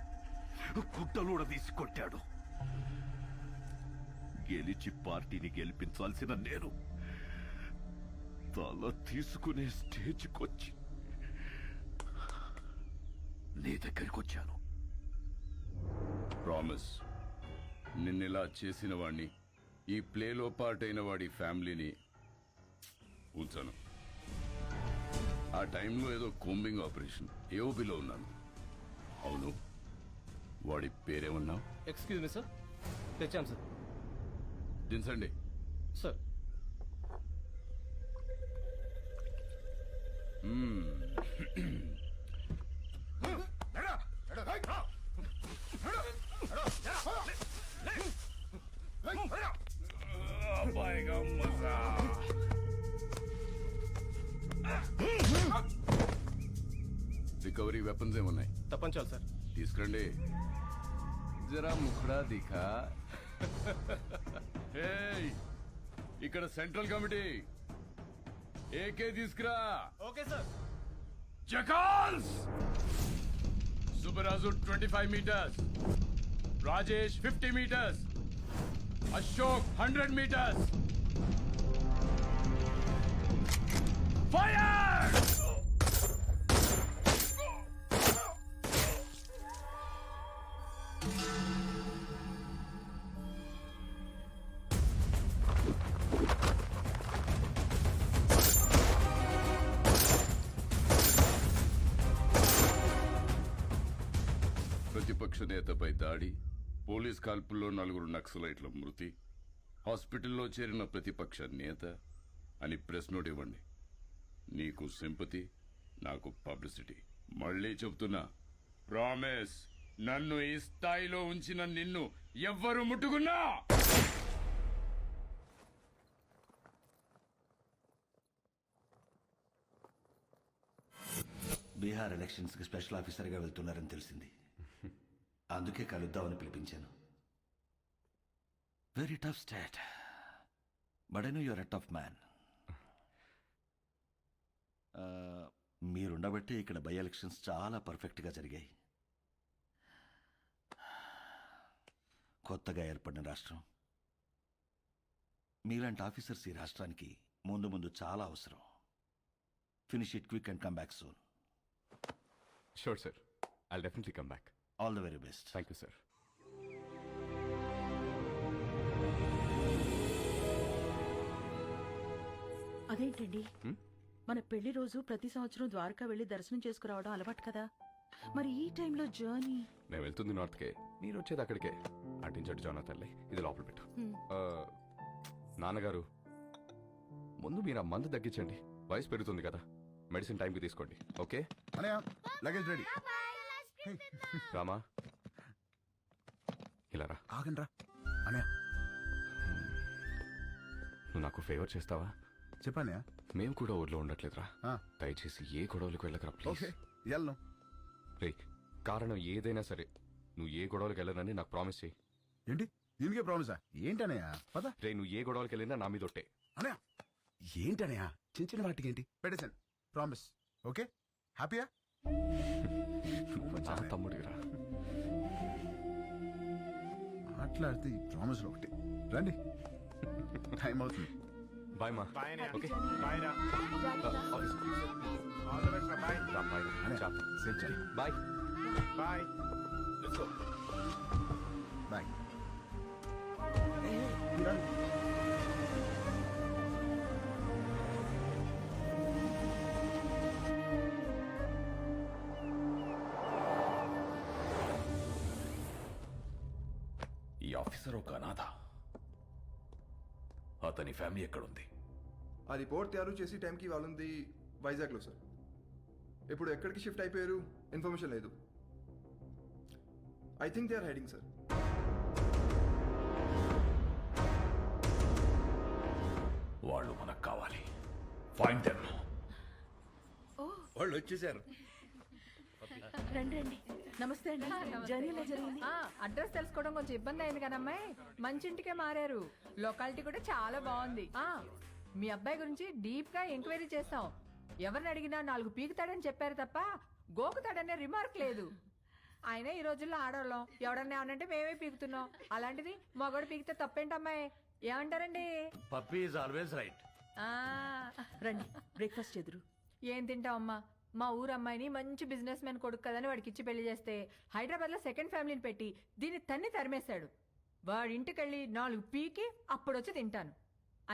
Speaker 9: గుట్టలూడ తీసి కొట్టాడు. గెలిచి పార్టీని గెలిపించాల్సిన నేను తల తీసుకునే స్టేజ్కొచ్చి నీ దగ్గరికి వచ్చాను.
Speaker 12: ప్రామిస్, నిన్నెలా చేసిన వాణ్ణి, ఈ ప్లేలో పార్ట్ అయిన వాడి ఫ్యామిలీని ఉంచాను. ఆ టైంలో ఏదో కోంబింగ్ ఆపరేషన్ ఏఓబిలో ఉన్నాను. అవును,
Speaker 9: వాడి పేరేమన్నావు?
Speaker 5: ఎక్స్క్యూజ్ మీ సార్, తెచ్చాం సార్.
Speaker 9: దించండి.
Speaker 5: సార్
Speaker 9: రికవరీ వెపన్స్ ఏమున్నాయి?
Speaker 5: తప్పంచాలి సార్.
Speaker 9: తీసుకురండి. జరా ముఖడా దిఖా. ఏయ్, ఇక్కడ సెంట్రల్ కమిటీ ఏకే తీసుకురా.
Speaker 5: Okay sir.
Speaker 9: జకాల్స్. Subbaraju 25 meters, Rajesh 50 meters, Ashok 100 meters. Fire! ప్రతిపక్ష నేతపై దాడి, పోలీస్ కాల్పుల్లో 4 నక్సలైట్ల మృతి, హాస్పిటల్లో చేరిన ప్రతిపక్ష నేత అని ప్రెస్ నోట్ ఇవ్వండి. నీకు సింపతి, నాకు పబ్లిసిటీ. మళ్ళీ చెప్తున్నా, ప్రామిస్, నన్ను ఈ స్థాయిలో ఉంచిన నిన్ను ఎవ్వరు ముట్టుకున్నా.
Speaker 1: బీహార్ ఎలక్షన్స్ కి స్పెషల్ ఆఫీసర్గా వెళ్తున్నారని తెలిసింది. అందుకే కలుద్దామని పిలిపించాను. Very tough state, but I know your a tough man. మీరుండబట్టి ఇక్కడ బై ఎలక్షన్స్ చాలా పర్ఫెక్ట్గా జరిగాయి. కొత్తగా ఏర్పడిన రాష్ట్రం, మీలాంటి ఆఫీసర్స్ ఈ రాష్ట్రానికి ముందు ముందు చాలా అవసరం. Finish it quick and come back soon.
Speaker 12: Sure sir, I'll definitely come back.
Speaker 1: All the very best.
Speaker 12: Thank you sir.
Speaker 8: అదేంటండి, మన పెళ్లి రోజు ప్రతి సంవత్సరం ద్వారకా వెళ్లి దర్శనం చేసుకురావడం అలవాటు కదా, మరి ఈ టైంలో జర్నీ?
Speaker 12: నేను వెళ్తుంది నార్త్కే, మీరు వచ్చేది అక్కడికే. అటించట్టు జానా తల్లి, ఇది లోపల పెట్టు. నాన్నగారు, ముందు మీరు ఆ మందు తగ్గించండి, వయసు పెరుగుతుంది కదా. మెడిసిన్ టైంకి తీసుకోండి, ఓకే?
Speaker 10: Luggage ready.
Speaker 12: రామా, ఇలా రా.
Speaker 10: ఆగండ్రా అనే.
Speaker 12: నువ్వు నాకు ఫేవర్ చేస్తావా?
Speaker 10: చెప్పానే.
Speaker 12: మేము కూడా ఊర్లో ఉండట్లేదురా, దయచేసి ఏ గొడవలకు వెళ్ళకరా ప్లీజ్.
Speaker 10: వెళ్ళను.
Speaker 12: రే, కారణం ఏదైనా సరే నువ్వు ఏ గొడవలకు వెళ్ళనని నాకు ప్రామిస్ చేయి.
Speaker 10: ఏంటి దీనికే ప్రామిసా? ఏంటనయా? పద.
Speaker 12: రే, నువ్వు ఏ గొడవలకు వెళ్ళినా నా మీద ఒట్టే.
Speaker 10: అనయా ఏంటనయా? చిన్న చిన్న వాటికి ఏంటి? పెట్టేశాను. ప్రామిస్. ఓకే, హ్యాపీయా?
Speaker 12: చాలా తమ్ముడిరా.
Speaker 10: మాట్లాడితే ఈ ప్రామిస్లో ఒకటి. రండి, టైం అవుతుంది.
Speaker 12: బాయ్ మా. ఓకే బాయ్ రా. Bye
Speaker 10: bye. బాయ్.
Speaker 9: ఈ ఆఫీసర్ ఒక అనాథ. అతని ఫ్యామిలీ ఎక్కడుంది?
Speaker 16: ఆ రిపోర్ట్ తయారు చేసి టైంకి వాళ్ళుంది వైజాగ్లో సార్. ఇప్పుడు ఎక్కడికి షిఫ్ట్ అయిపోయారు ఇన్ఫర్మేషన్ లేదు. I think they are hiding sir.
Speaker 9: వాళ్ళు మనకు కావాలి. Find them.
Speaker 7: వాళ్ళు వచ్చేసారు.
Speaker 8: రండి రండి. నమస్తే అండి. జర్నీలో జరిగింది.
Speaker 14: అడ్రస్ తెలుసుకోవడం కొంచెం ఇబ్బంది అయింది కదమ్మాయి. మంచి ఇంటికే మారారు. లొకాలిటీ కూడా చాలా బాగుంది. మీ అబ్బాయి గురించి డీప్ గా ఎంక్వైరీ చేస్తాం. ఎవరిని అడిగినా 4 పీకుతాడని చెప్పారు తప్ప గోకుతాడనే రిమార్క్ లేదు. ఆయన ఈ రోజుల్లో ఆడవాళ్ళం, ఎవడన్నా ఏమనంటే మేమే పీకుతున్నాం. అలాంటిది మగోడు పీకితే తప్పేంటమ్మాయి? ఏమంటారండి?
Speaker 9: Puppy is always right.
Speaker 8: రండి, బ్రేక్ఫాస్ట్ చెదురు.
Speaker 14: ఏం తింటావమ్మా? మా ఊరు అమ్మాయిని మంచి బిజినెస్ మ్యాన్ కొడుకు కదని వాడికి ఇచ్చి పెళ్లి చేస్తే హైదరాబాద్ లో సెకండ్ ఫ్యామిలీని పెట్టి దీన్ని తన్ని తరిమేశాడు. వాడి ఇంటికెళ్ళి 4 పీకి అప్పుడొచ్చి తింటాను.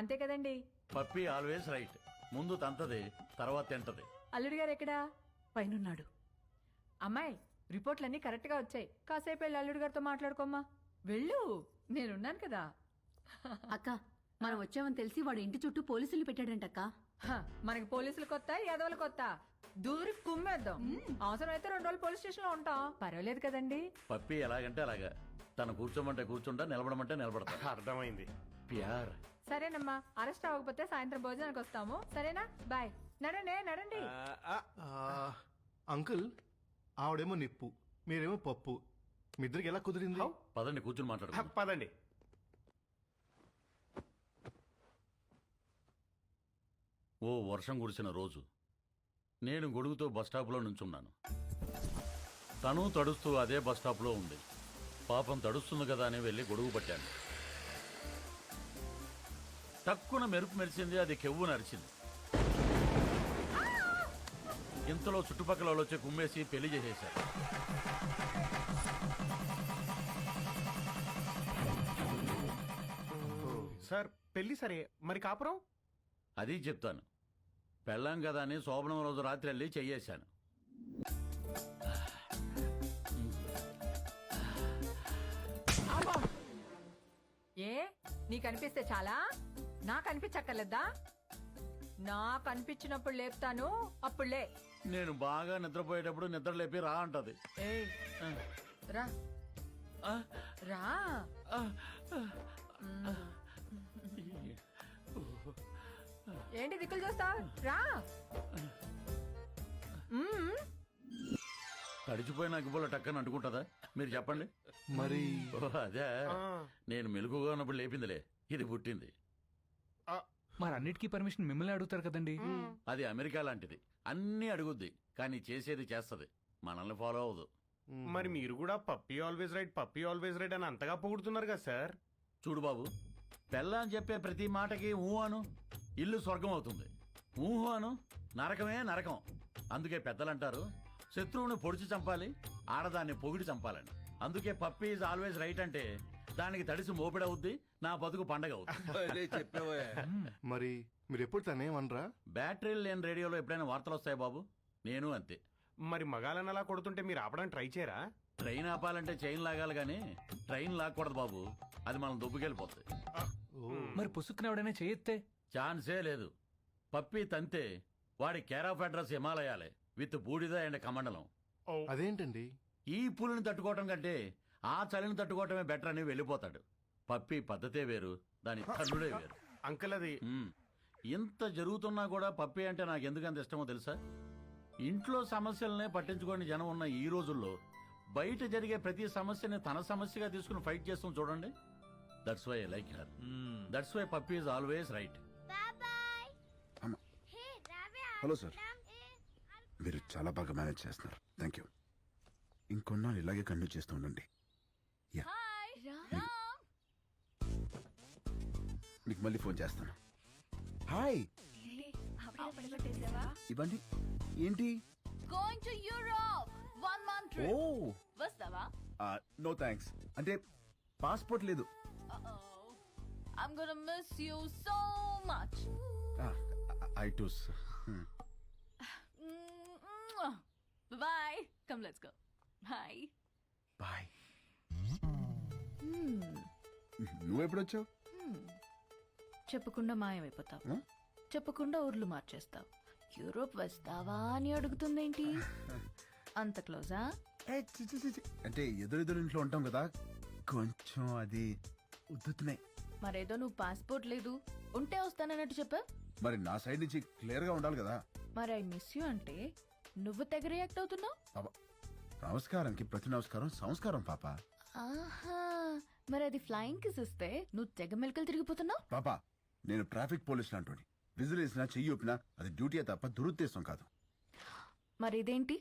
Speaker 14: అంతే కదండి?
Speaker 9: Puppy always right. ముందు తంతది, తర్వాత తింటది.
Speaker 14: అల్లుడి గారు ఎక్కడా?
Speaker 8: పైనున్నాడు.
Speaker 14: అమ్మాయి, రిపోర్ట్లన్నీ కరెక్ట్గా వచ్చాయి. కాసేపు వెళ్ళి అల్లుడు గారితో మాట్లాడుకోమ్మా. వెళ్ళు, నేనున్నాను కదా.
Speaker 11: అక్క మనం వచ్చామని తెలిసి వాడు ఇంటి చుట్టూ పోలీసులు పెట్టాడంటక్క.
Speaker 14: మనకి పోలీసులు కొత్త, యాదవులు కొత్త. దూరి కుమ్మేద్దాం. అవసరమైతే 2 రోజులు పోలీస్ స్టేషన్ లో ఉంటాం. పర్వాలేదు కదండి.
Speaker 7: పప్పి ఎలాగంటే అలాగా. తను కూర్చోమంటే కూర్చుంటా, నిలబడమంటే నిలబడతా.
Speaker 5: అర్థమైంది.
Speaker 7: ప్యార్.
Speaker 14: సరేనమ్మా, అరెస్ట్ అవ్వకపోతే సాయంత్రం భోజనానికి వస్తాము. సరేనా? బాయ్. నడండి.
Speaker 15: అంకుల్ ఆవిడేమో నిప్పు, మీరేమో పప్పు. మీ ఇద్దరికి ఎలా కుదిరింది?
Speaker 7: పదండి కూర్చుని మాట్లాడు.
Speaker 5: పదండి.
Speaker 7: ఓ వర్షం కురిసిన రోజు నేను గొడుగుతో బస్టాప్లో నుంచున్నాను. తను తడుస్తూ అదే బస్టాప్లో ఉంది. పాపం తడుస్తుంది కదా అని వెళ్ళి గొడుగు పట్టాను. తక్కువ మెరుపు మెరిసింది, అది కెవ్వు నరిచింది. ఇంతలో చుట్టుపక్కల వాళ్ళు వచ్చి కుమ్మేసి పెళ్లి చేసేశారు.
Speaker 5: సార్ పెళ్లి సరే, మరి కాపురం?
Speaker 7: అది చెప్తాను. పెళ్ళాం కదా అని శోభనం రోజు రాత్రి వెళ్ళి చెయ్యేశాను.
Speaker 14: ఏ నీకు అనిపిస్తే చాలా? నాకు అనిపించక్కర్లేదా? నాకు అనిపించినప్పుడు లేపుతాను, అప్పుడులే.
Speaker 7: నేను బాగా నిద్రపోయేటప్పుడు నిద్ర లేపి రా అంటది.
Speaker 14: ఏయ్, రా రా. ఏంటి దిక్కులు చూస్తా? రా.
Speaker 7: తడిచిపోయిన అగ్గిపుల్ల టక్కని అంటుకుంటుందా? మీరు చెప్పండి.
Speaker 15: మరి
Speaker 7: అదే నేను మెలుగుగా ఉన్నప్పుడు లేపిందిలే, ఇది పుట్టింది.
Speaker 2: మరి అన్నిటికీ పర్మిషన్ మిమ్మల్ని అడుగుతారు కదండి.
Speaker 7: అది అమెరికా లాంటిది, అన్నీ అడుగుద్ది కానీ చేసేది చేస్తది, మనల్ని ఫాలో అవ్వదు.
Speaker 5: మరి మీరు కూడా పప్పీ ఆల్వేస్ రైట్ అని అంతగా పొగుడుతున్నారు కదా సార్.
Speaker 7: చూడు బాబు, పెళ్ళాని చెప్పే ప్రతి మాటకి ఊహు అను, ఇల్లు స్వర్గం అవుతుంది. ఊహు అను, నరకమే నరకం. అందుకే పెద్దలంటారు శత్రువుని పొడిచి చంపాలి, ఆడదాన్ని పొగిడి చంపాలని. అందుకే పప్పీ ఈజ్ ఆల్వేస్ రైట్ అంటే దానికి తడిసి మోపిడవుద్ది, నా బతుకు పండగ అవుతుంది.
Speaker 15: మరి మీరు ఎప్పుడు తనేమనరా?
Speaker 7: బ్యాటరీలు లేని రేడియోలో ఎప్పుడైనా వార్తలు వస్తాయి బాబు, నేను అంతే.
Speaker 5: మరి మగాలని అలా కొడుతుంటే మీరు ఆపడానికి ట్రై చేయరా?
Speaker 7: ట్రైన్ ఆపాలంటే చైన్ లాగాలి కానీ ట్రైన్ లాక్కూడదు బాబు, అది మనం దుబ్బుకెళ్ళిపోతుంది.
Speaker 2: మరి పుసుక్కున ఎవడైనా చేయెత్తే?
Speaker 7: ఛాన్సే లేదు. పప్పి తంతే వాడి కేర్ ఆఫ్ అడ్రస్ హిమాలయాలే, విత్ బూడిద అండ్ కమండలం.
Speaker 15: అదేంటండి?
Speaker 7: ఈ పులిని తట్టుకోవటం కంటే ఆ చలిని తట్టుకోవటమే బెటర్ అని వెళ్ళిపోతాడు. పప్పి పద్ధతే వేరు, దాని తల్లుడే వేరు.
Speaker 5: అంకుల్ అది
Speaker 7: ఇంత జరుగుతున్నా కూడా పప్పి అంటే నాకు ఎందుకంత ఇష్టమో తెలుసా? ఇంట్లో సమస్యలనే పట్టించుకోని జనం ఉన్న ఈ రోజుల్లో బయట జరిగే ప్రతి సమస్యని తన సమస్యగా తీసుకుని ఫైట్ చేస్తాం చూడండి. That's why I like her. That's why puppy is always right.
Speaker 10: Hello sir, మీరు చాలా బాగా మేనేజ్ చేస్తున్నారు. Thank you. ఇంకొన్నాళ్ళు ఇలాగే కంటిన్యూ చేస్తూ ఉండండి. మీకు మళ్ళీ ఫోన్ చేస్తాను. హాయ్, ఇవ్వండి. ఏంటి?
Speaker 11: Going to Europe 1 month trip.
Speaker 10: ఓ,
Speaker 11: వస్తావా?
Speaker 10: No thanks. అంటే పాస్పోర్ట్ లేదు.
Speaker 11: I'm gonna miss you so much.
Speaker 10: I too.
Speaker 11: Bye. Come, let's go. Bye.
Speaker 10: Bye. నువ్వెప్పుడు వచ్చావు?
Speaker 11: చెప్పకుండా మాయమైపోతావు, చెప్పకుండా ఊర్లు మార్చేస్తావు. యూరోప్ వస్తావా అని అడుగుతుందేంటి? అంత క్లోజా?
Speaker 10: అంటే ఎదురెదురు ఇంట్లో ఉంటాం కదా, కొంచెం అది ఉద్దుతున్నాయి.
Speaker 11: మరేదో నువ్వు పాస్పోర్ట్ లేదు, ఉంటే వస్తానన్నట్టు చెప్పా.
Speaker 10: మరి నా సైడ్ నుంచి క్లియర్ గా ఉండాలి కదా.
Speaker 11: మరి ఐ మిస్ యూ అంటే నువ్వు తెగ రియాక్ట్ అవుతున్నావు.
Speaker 10: నమస్కారానికి ప్రతి నమస్కారం సంస్కారం పాప.
Speaker 11: ఆహా, మరి అది ఫ్లయింగ్ కిస్ ఇస్తే నువ్వు తెగ మెలకలు తిరిగిపోతున్నావు.
Speaker 10: పాప, నేను ట్రాఫిక్ పోలీస్ లాంటి విజిల్ వేసినా చెయ్యి ఊపినా అది డ్యూటీ తప్ప దురుద్దేశం కాదు.
Speaker 11: మరి ఇదేంటి?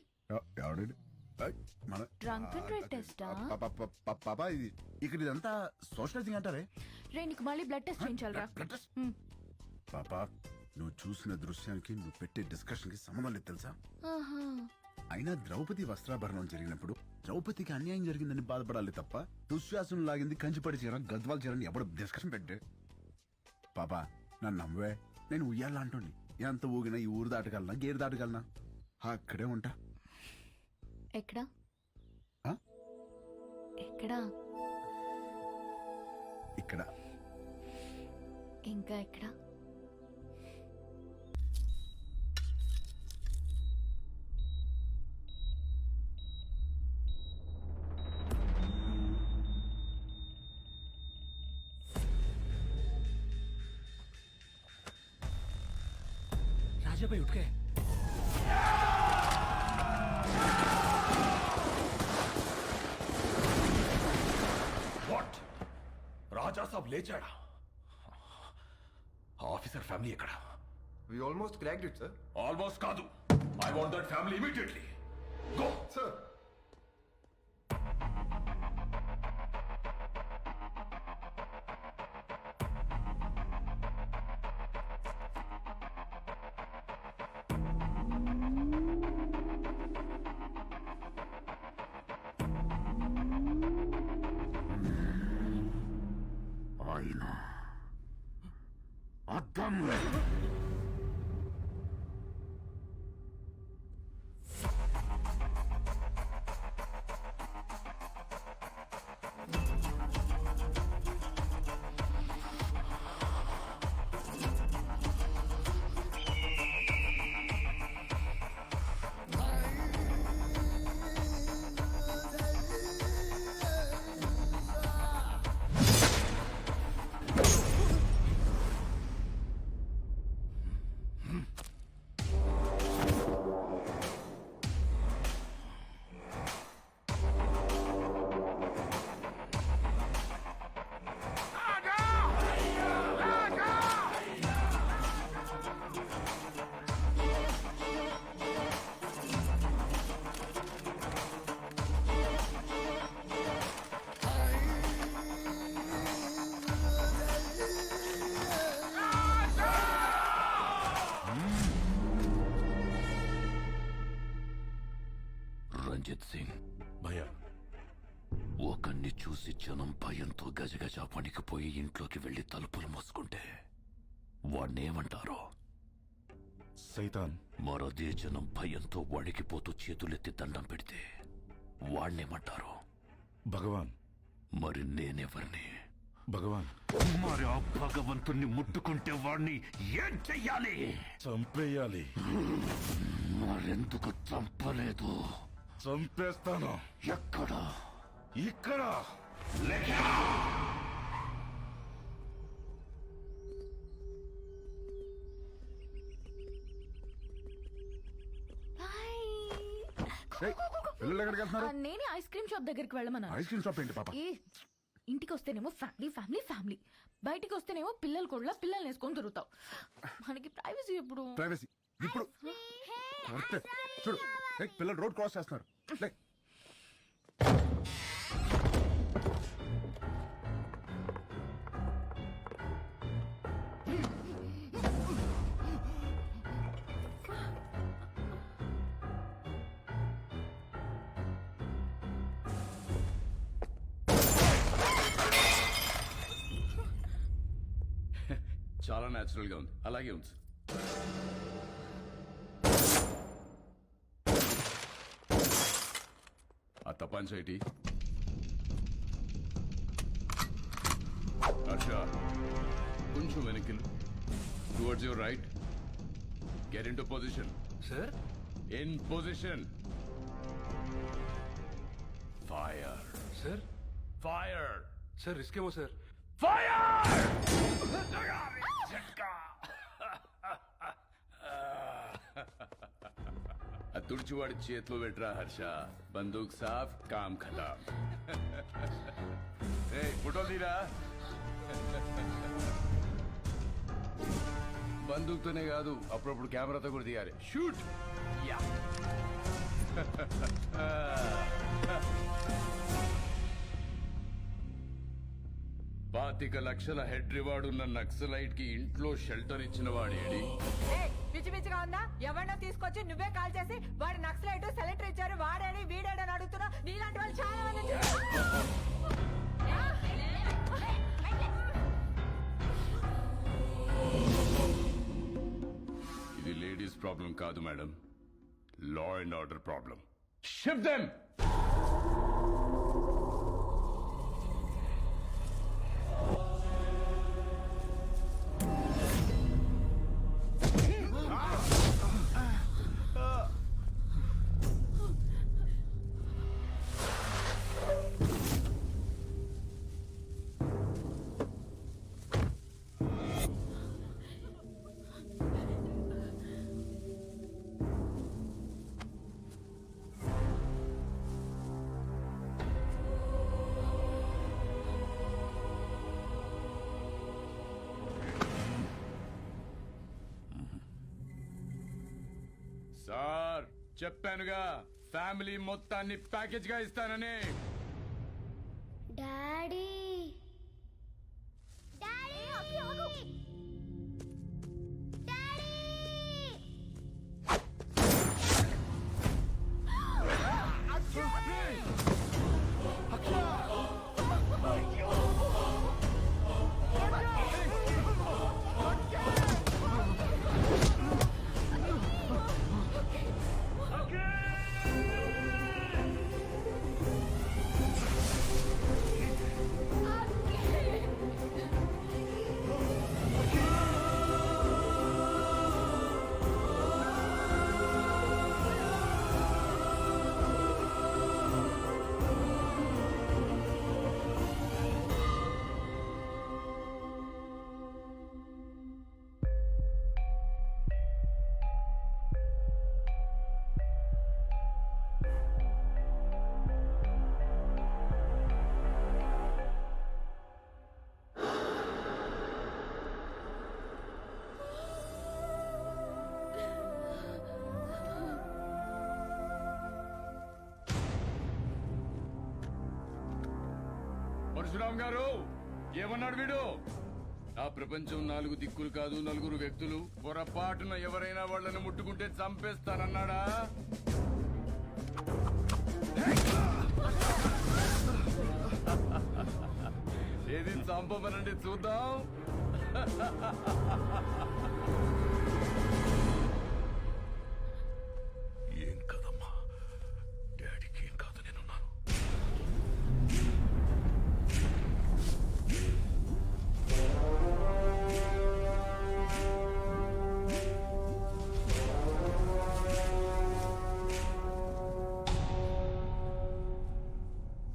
Speaker 10: డ్రంక్ అండ్ డ్రైవ్ టెస్టా? పాప, ఇది ఇక్కడ ఇదంతా సోషలైజింగ్ అంటారే.
Speaker 11: రే, నీకు మళ్ళీ బ్లడ్ టెస్ట్ చేయించాలరా?
Speaker 10: పాప, నువ్వు చూసిన దృశ్యానికి నువ్వు పెట్టే డిస్కషన్ కి సంబంధం లేదు తెలుసా? అయినా ద్రౌపది వస్త్రాభరణం జరిగినప్పుడు ద్రౌపదికి అన్యాయం జరిగిందని బాధపడాలి తప్ప దుశ్శాసనం లాగింది కంచిపడి చీర గద్వాల చీరని ఎవడు డిస్కషన్ పెట్టే. పాపా, నన్ను నమ్మవే, నేను ఉయ్యాలా అంటుంది. ఎంత ఊగినా ఈ ఊరు దాటగలనా, గేరు దాటగలనా? అక్కడే ఉంటా.
Speaker 11: ఎక్కడా? ఎక్కడా?
Speaker 10: ఇక్కడ.
Speaker 11: ఇంకా ఎక్కడా?
Speaker 5: राजा भाई उठ गए।
Speaker 6: వాట్ రాజా సాబ్ లేచాడా? ఆఫీసర్ ఫ్యామిలీ ఎక్కడ?
Speaker 16: We almost cracked it sir.
Speaker 6: Almost కాదు, I want that family immediately. Go
Speaker 16: sir.
Speaker 10: అద్దం.
Speaker 9: రంజిత్ సింగ్
Speaker 6: భయ్యా,
Speaker 9: ఒకన్ని చూసి జనం భయంతో గజగజ వణికిపోయి ఇంట్లోకి వెళ్లి తలుపులు మూసుకుంటే వాణ్ణేమంటారో?
Speaker 6: సైతాన్.
Speaker 9: మరదే జనం భయంతో వణికిపోతూ చేతులెత్తి దండం పెడితే వాణ్ణేమంటారు?
Speaker 6: భగవాన్.
Speaker 9: మరి నేనెవరిని?
Speaker 6: భగవాన్.
Speaker 9: మరి ఆ భగవంతుణ్ణి ముట్టుకుంటే వాణ్ణి ఏం చెయ్యాలి?
Speaker 6: చంపేయాలి.
Speaker 9: మరెందుకు చంపలేదు?
Speaker 6: చంపేస్తాను.
Speaker 9: ఎక్కడ?
Speaker 6: ఇక్కడ.
Speaker 10: పిల్లలు ఎక్కడికి వెళ్తున్నారు?
Speaker 11: నేనే ఐస్ క్రీమ్ షాప్ దగ్గరికి వెళ్ళమన్నాను.
Speaker 10: ఐస్ క్రీమ్ షాప్ ఏంటి పాప?
Speaker 11: ఇంటికి వస్తేనేమో ఫ్యామిలీ ఫ్యామిలీ ఫ్యామిలీ, బయటికి వస్తేనేమో పిల్లలు కూడా పిల్లల్ని వేసుకొని తిరుగుతావు. మనకి ప్రైవసీ ఎప్పుడు?
Speaker 10: ప్రైవసీ ఇప్పుడు కరెక్టే. చూడు, పిల్లలు రోడ్ క్రాస్ చేస్తున్నారు. లే.
Speaker 9: చాలా న్యాచురల్ గా ఉంది, అలాగే ఉంది. ఆ తపాంచేటి హర్ష, కొంచెం వెనక్కి towards your right. Get in to position.
Speaker 5: Sir
Speaker 9: in position. Fire.
Speaker 5: Sir
Speaker 9: fire.
Speaker 5: Sir इसके वो सर
Speaker 9: తుడిచివాడి చేతిలో పెట్టరా హర్ష. బందూక్ సాఫ్, కామ్ ఖతాం. ఫోటో తీరా. బందూక్తోనే కాదు, అప్పుడప్పుడు కెమెరాతో కూడా తీయాలి. షూట్. యా. 25 లక్షల హెడ్ రివార్డ్ ఉన్న నక్సలైట్ కి ఇంట్లో షెల్టర్ ఇచ్చిన వాడేడి?
Speaker 14: పిచ్చి పిచ్చిగా ఉందా? ఎవరినో తీసుకొచ్చి నువ్వే కాల్ చేసి వాడి నక్సలైట్ సెలెక్టర్ ఇచ్చారు వాడేడి వీడేడని అడుగుతున్నా. నీలాంటి వాళ్ళు చాలా మంది.
Speaker 9: ఇది లేడీస్ ప్రాబ్లం కాదు madam, law and order problem. Shift them. Sir చెప్పానుగా ఫ్యామిలీ మొత్తాన్ని ప్యాకేజ్ గా ఇస్తానని.
Speaker 3: డాడీ
Speaker 9: పరశురామ్ గారు ఏమన్నాడు వీడు? ఆ ప్రపంచం 4 దిక్కులు కాదు 4 వ్యక్తులు. పొరపాటున ఎవరైనా వాళ్ళని ముట్టుకుంటే చంపేస్తానన్నాడా? ఏది చంపమనండి చూద్దాం.
Speaker 6: ఏం కదమ్మా, డాడీకి ఏం కాదు, నేనున్నాను.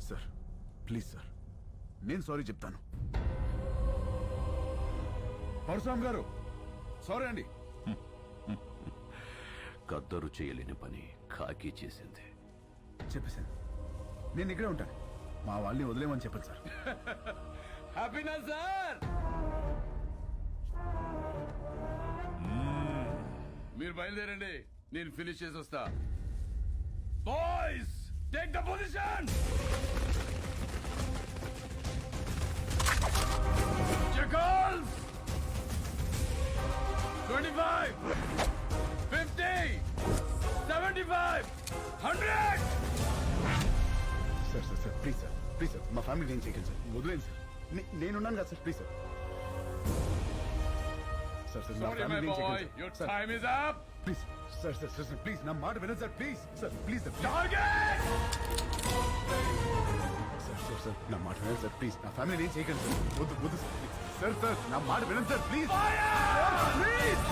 Speaker 10: సార్ ప్లీజ్ సార్, నేను సారీ చెప్తాను. పరశురామ్ గారు సారీ అండి.
Speaker 1: కద్దరు చేయలేని పని కాకి చేసింది.
Speaker 10: చెప్పేశాను, నేను ఇక్కడే ఉంటాను. మా వాళ్ళని వదిలేమని చెప్పండి సార్.
Speaker 9: హ్యాపీనా సార్? మీరు బయలుదేరండి, నేను ఫినిష్ చేసి వస్తా. Boys take the position. Jackals! 25, 50, 75, 100!
Speaker 10: Sir sir sir please sir, please sir, మా ఫ్యామిలీ నేను చేయగలను సార్, వదిలేండి సార్. నేనున్నాను కదా sir, please sir. Sir sir, నా
Speaker 9: Sorry, my
Speaker 10: ఫ్యామిలీ నేను
Speaker 9: boy,
Speaker 10: చేయగలను
Speaker 9: your
Speaker 10: sir.
Speaker 9: time is up.
Speaker 10: Please sir sir sir sir please నా మాట వినండి sir, please sir, please sir.
Speaker 9: Target!
Speaker 10: Sir sir sir నా మాట వినండి సార్, ప్లీజ్. నా ఫ్యామిలీ నేను చేయగలను సార్, వద్దు వద్దు సార్, సార్ సార్ నా మాట వినండి సార్, ప్లీజ్ ప్లీజ్.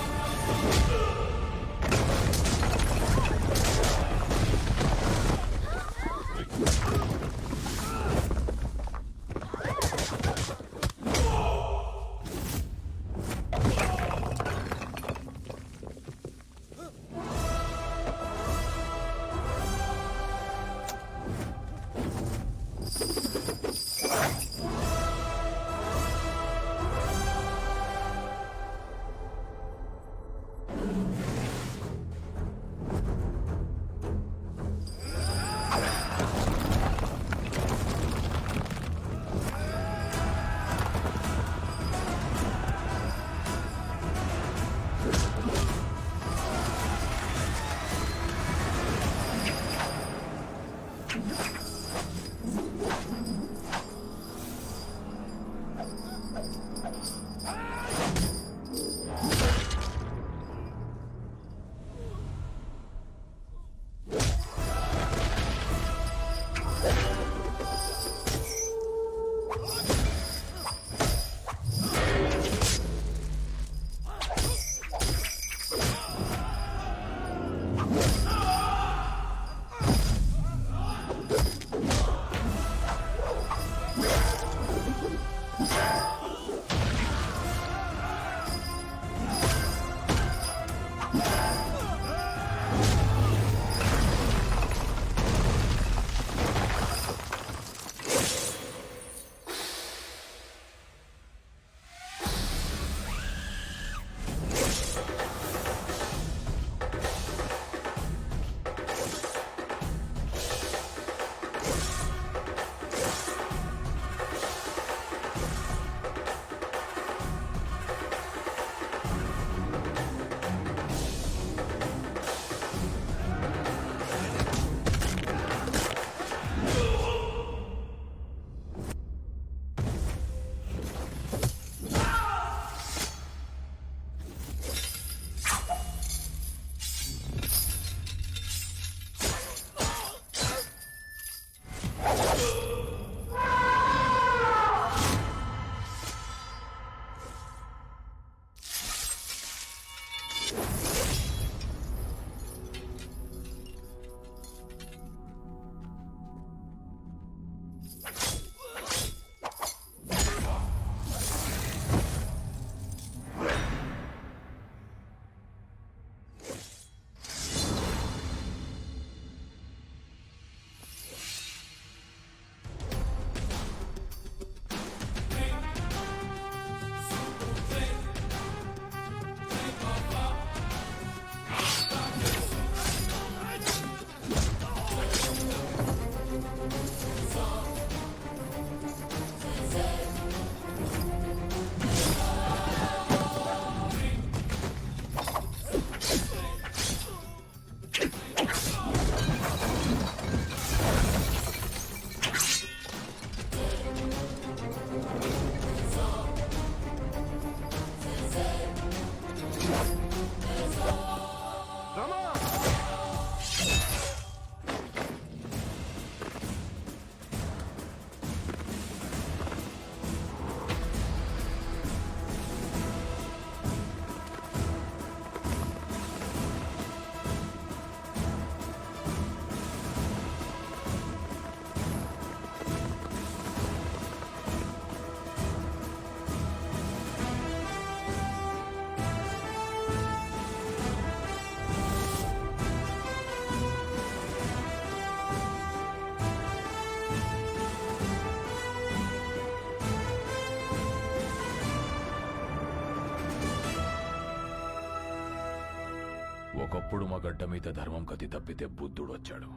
Speaker 17: ఒకప్పుడు మా గడ్డ మీద ధర్మం గతి తప్పితే బుద్ధుడు వచ్చాడు.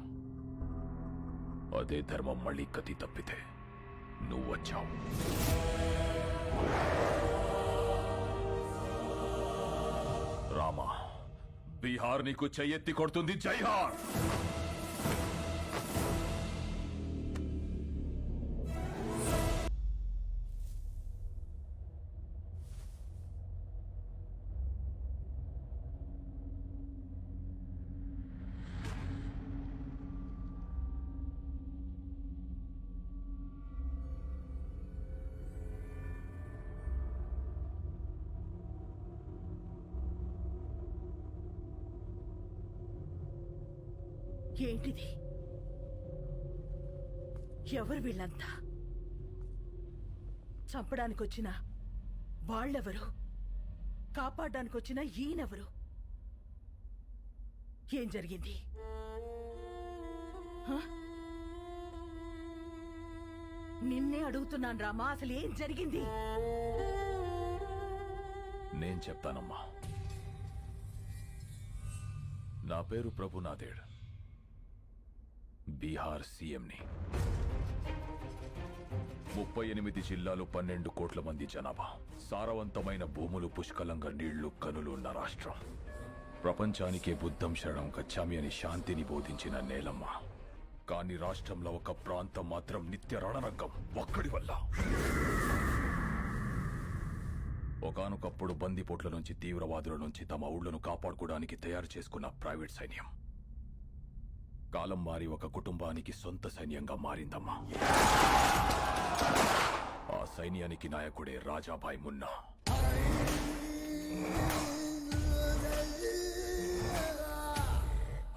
Speaker 17: అదే ధర్మం మళ్ళీ గతి తప్పితే నువ్వు వచ్చావు. రామా, బీహార్ నీకు చెయ్యెత్తి కొడుతుంది. జైహార్.
Speaker 8: ఏంటిది? ఎవరు వీళ్ళంతా? చంపడానికొచ్చిన వాళ్ళెవరు? కాపాడడానికొచ్చిన ఈయనెవరు? ఏం జరిగింది? హ? నిన్నే అడుగుతున్నాను రామా, అసలు ఏం జరిగింది?
Speaker 17: నేను చెప్తానమ్మా. నా పేరు ప్రభునాథేడ్, బీహార్ సీఎంని. 38 జిల్లాలు, 12 కోట్ల మంది జనాభా, సారవంతమైన భూములు, పుష్కలంగా నీళ్లు, కనులు ఉన్న రాష్ట్రం. ప్రపంచానికే బుద్ధం శరణం గచ్చామి అని శాంతిని బోధించిన నేలమ్మ. కానీ రాష్ట్రంలో ఒక ప్రాంతం మాత్రం నిత్య రణరంగం ఒక్కడి వల్ల. ఒకానొకప్పుడు బందిపోట్ల నుంచి, తీవ్రవాదుల నుంచి తమ ఊళ్లను కాపాడుకోవడానికి తయారు చేసుకున్న ప్రైవేట్ సైన్యం కాలం మారి ఒక కుటుంబానికి సొంత సైన్యంగా మారిందమ్మా. ఆ సైన్యానికి నాయకుడే రాజాభాయ్ మున్నా.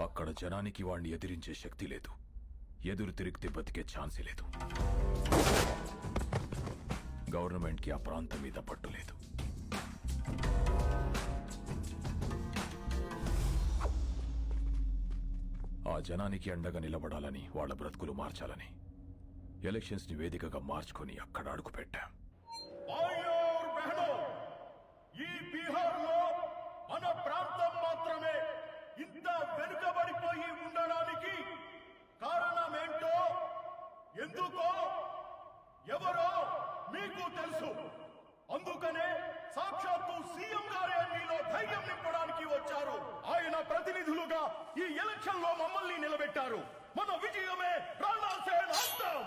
Speaker 17: అక్కడ జనానికి వాణ్ణి ఎదిరించే శక్తి లేదు, ఎదురు తిరిగితే బతికే ఛాన్సే లేదు. గవర్నమెంట్కి ఆ ప్రాంతం మీద పట్టు లేదు. ఆ జనానికి అండగా నిలబడాలని, వాళ్ళ బ్రతుకులు మార్చాలని ఎలక్షన్స్ ని వేదికగా మార్చుకొని అక్కడ అడుగు పెట్టాం.
Speaker 7: ఈ బీహార్లో మన ప్రాంతం మాత్రమే ఇంత వెనుకబడిపోయి ఉండడానికి కారణమేంటో, ఎందుకో, ఎవరో మీకు తెలుసు. అందుకనే సాక్షాత్తు సీఎం గారే మీలో ధైర్యం నింపడానికి వచ్చారు. ఆయన ప్రతినిధులుగా ఈ ఎలక్షన్ లో మమ్మల్ని నిలబెట్టారు. మన విజయమే రాణాసేన అంతం.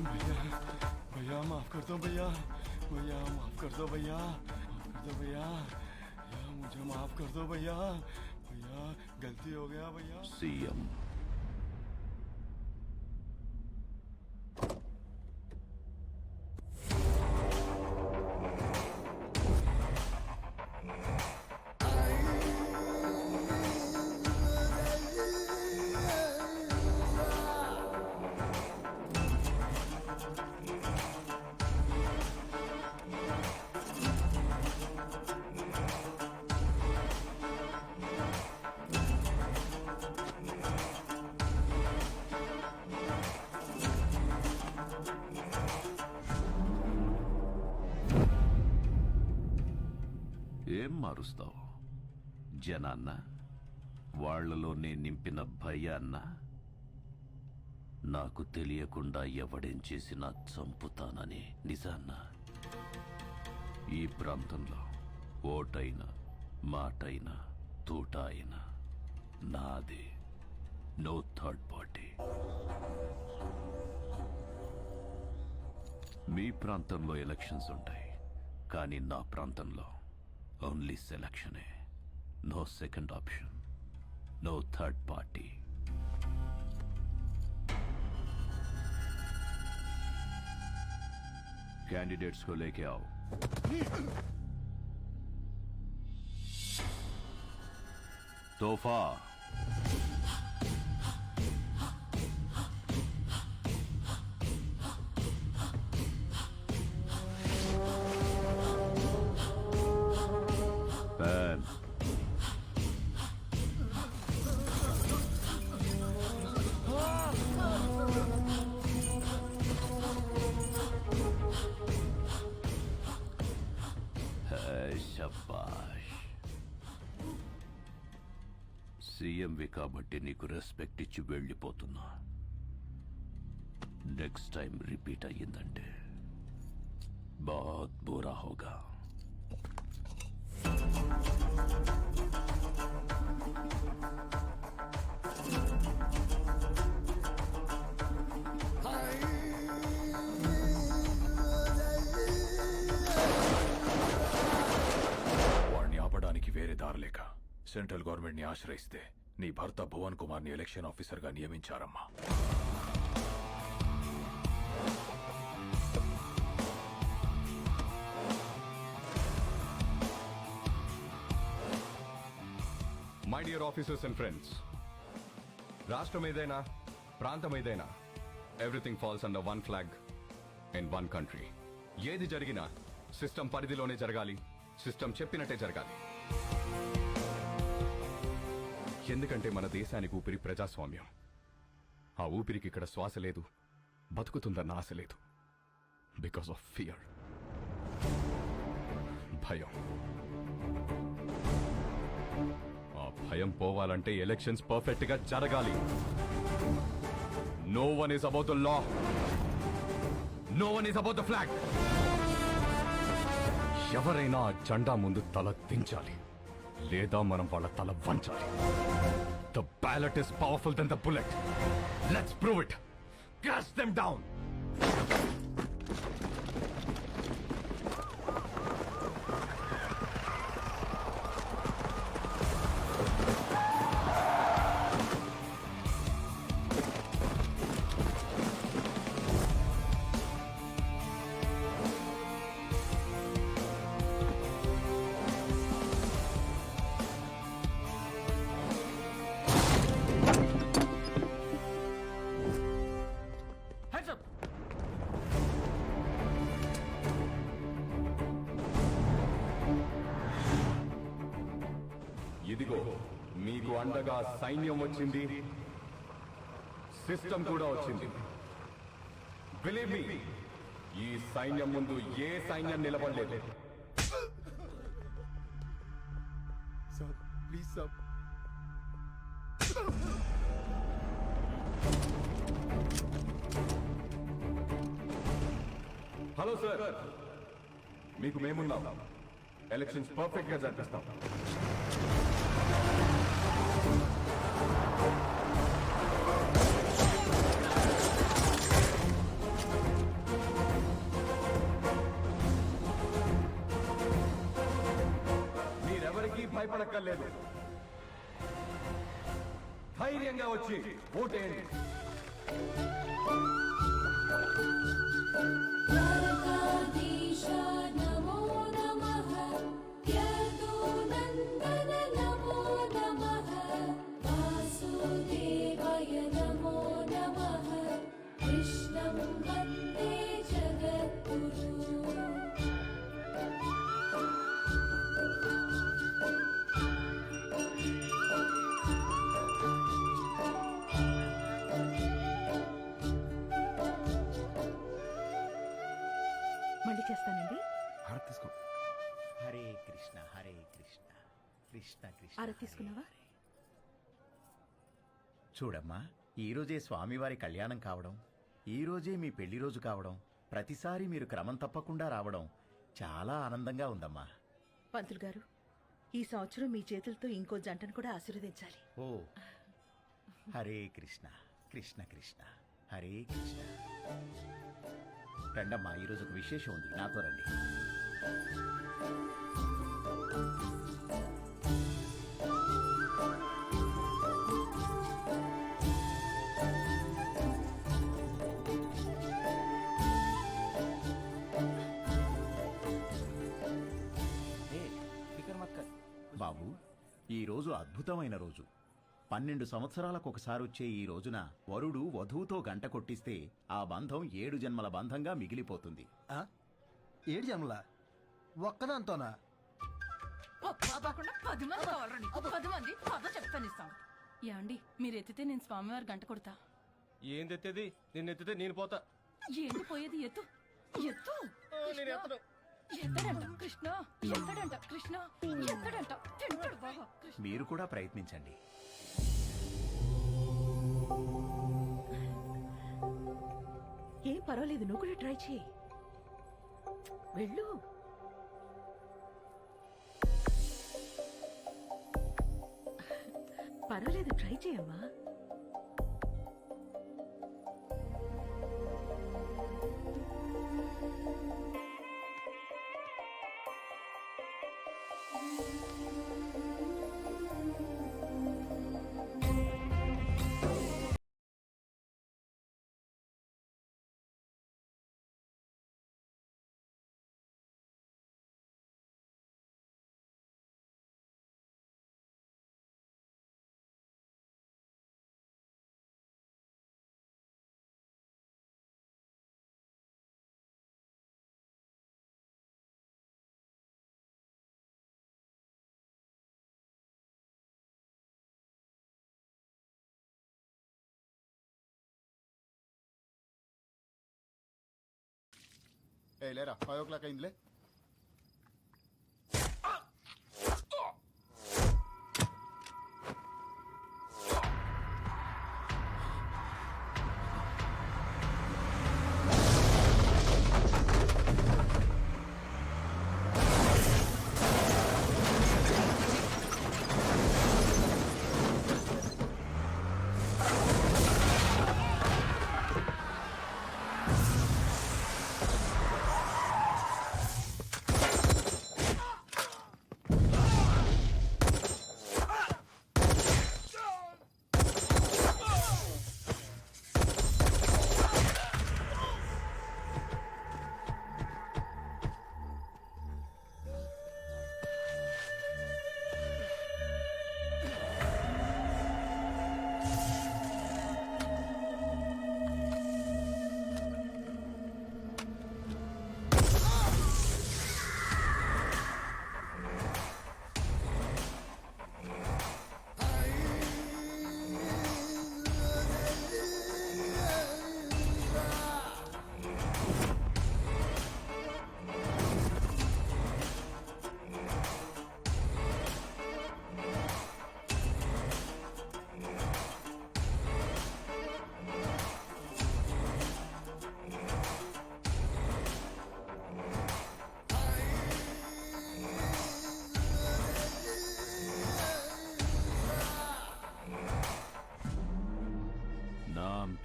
Speaker 18: भैया भैया माफ कर दो भैया, माफ कर दो भैया, भैया मुझे माफ कर दो भैया, भैया गलती हो गया भैया.
Speaker 17: సీఎం
Speaker 1: ఏం మారుస్తావు? జనాన్న, వాళ్లలోనే నింపిన భయాన్న? నాకు తెలియకుండా ఎవడేం చేసినా చంపుతానని నిజాన్న? ఈ ప్రాంతంలో ఓటైనా, మాటైనా, తూట అయినా నాదే. No third party. మీ ప్రాంతంలో ఎలక్షన్స్ ఉంటాయి, కానీ నా ప్రాంతంలో ఓన్లీ సెలక్షనే. No second option.
Speaker 9: No third party. Candidates को लेके आओ. तोहफा. पैन. శబాష్. సీఎంవి కాబట్టి నీకు రెస్పెక్ట్ ఇచ్చి వెళ్ళిపోతున్నా. నెక్స్ట్ టైం రిపీట్ అయ్యిందంటే बहुत बुरा होगा.
Speaker 17: వాడిని ఆపడానికి వేరే దారి లేక సెంట్రల్ గవర్నమెంట్ ని ఆశ్రయిస్తే నీ భర్త భువన్ కుమార్ ని ఎలక్షన్ ఆఫీసర్ గా నియమించారమ్మా.
Speaker 12: My dear officers and friends, రాష్ట్రం ఏదైనా ప్రాంతం ఏదైనా everything falls under one flag in one country. ఏది జరిగినా సిస్టమ్ పరిధిలోనే జరగాలి, సిస్టమ్ చెప్పినట్టే జరగాలి. ఎందుకంటే మన దేశానికి ఊపిరి ప్రజాస్వామ్యం. ఆ ఊపిరికి ఇక్కడ శ్వాస లేదు, బతుకుతుందన్న ఆశ లేదు. బికాస్ ఆఫ్ ఫియర్, భయం. భయం పోవాలంటే ఎలక్షన్స్ పర్ఫెక్ట్ గా జరగాలి. No one is about the law, no one is about the flag. ఎవరైనా ఆ జెండా ముందు తల దించాలి, లేదా మనం వాళ్ళ తల వంచాలి. The ballot is powerful then the bullet. Let's prove it. Crash them down. ఇదిగో మీకు అండగా సైన్యం వచ్చింది, సిస్టమ్ కూడా వచ్చింది. బిలీవ్ మీ, ఈ సైన్యం ముందు ఏ సైన్యం నిలబడలేదు.
Speaker 18: Sir please sir.
Speaker 12: Hello sir, మీకు మేమున్నాం. ఎలక్షన్స్ పర్ఫెక్ట్ గా జరిపిస్తాం. మీరెవరికీ భయపడక్కర్లేదు. ధైర్యంగా వచ్చి ఓటేయండి.
Speaker 8: మళ్ళీ చేస్తానండి.
Speaker 18: తీసుకో.
Speaker 7: హరే కృష్ణ హరే కృష్ణ కృష్ణ కృష్ణ.
Speaker 8: ఆరా తీసుకున్నావా?
Speaker 7: చూడమ్మా, ఈ రోజే స్వామివారి కళ్యాణం కావడం, ఈ రోజే మీ పెళ్లి రోజు కావడం, ప్రతిసారి మీరు క్రమం తప్పకుండా రావడం చాలా ఆనందంగా ఉందమ్మా.
Speaker 8: పంతులు గారు, ఈ సంవత్సరం మీ చేతులతో ఇంకో జంటను కూడా ఆశీర్వదించాలి.
Speaker 7: ఓ హరే కృష్ణ కృష్ణ కృష్ణ హరే కృష్ణ. రండమ్మా, ఈరోజు ఒక విశేషం ఉంది, నాతో రండి.
Speaker 13: ఈ రోజు అద్భుతమైన రోజు. 12 సంవత్సరాలకు ఒకసారి వచ్చే ఈ రోజున వరుడు వధువుతో గంట కొట్టిస్తే ఆ బంధం 7 జన్మల బంధంగా మిగిలిపోతుంది.
Speaker 15: 7 జన్మల ఒక్కదాంతోనా?
Speaker 14: కాకుండా 10 మంది కావాలరా నీకు? 10 మంది పద చెప్తానిస్తాం.
Speaker 11: ఏమండి మీరు ఎత్తితే నేను స్వామివారి గంట కొడతా.
Speaker 5: ఏం తెత్తేది? నిన్ను ఎత్తితే నేను పోతా.
Speaker 11: ఏంటి పోయేది? ఎత్తు ఎత్తు.
Speaker 5: నేను ఎత్తను.
Speaker 11: ఎత్తడంట కృష్ణ, ఎత్తడంట కృష్ణ, ఎత్తడంట తింటాడు బాగా.
Speaker 13: మీరు కూడా ప్రయత్నించండి.
Speaker 8: ఏం పర్వాలేదు, నువ్వు కూడా ట్రై చేయి. వెళ్ళు. పర్వాలేదు, ట్రై చేయమ్మా.
Speaker 10: ఏ లేరా, 5 o'clock అయిందిలే.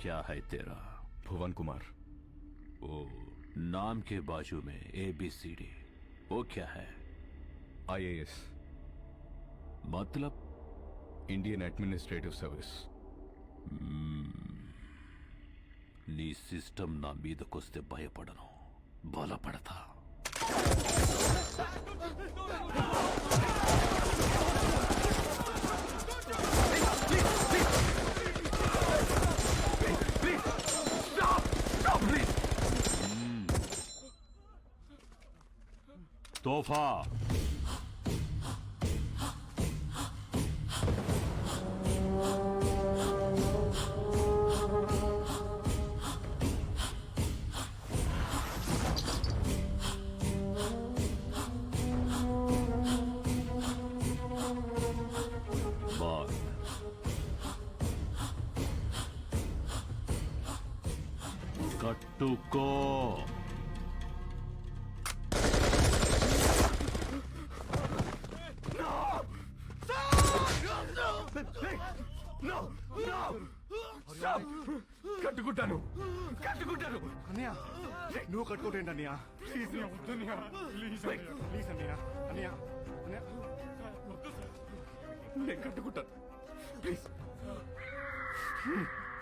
Speaker 17: क्या है तेरा?
Speaker 12: भुवन कुमार।
Speaker 17: ओ, नाम के बाजू में ABCD, वो क्या है?
Speaker 12: IAS
Speaker 17: मतलब
Speaker 12: इंडियन एडमिनिस्ट्रेटिव सर्विस.
Speaker 17: నీ సిస్టమ్ నా మీదకొస్తే భయపడను, బలపడతా. तोहफा बात कट्टुको.
Speaker 18: కట్టుకుంటాను కట్టుకుంటాను అన్నయ్య. నువ్వు కట్టుకోటేంటి అన్నయ్య? ప్లీజ్ వద్దన్నయ్య, ప్లీజ్ ప్లీజ్ అన్నయ్య. అన్నయ్య అన్నయ్య నేను కట్టుకుంటాను, ప్లీజ్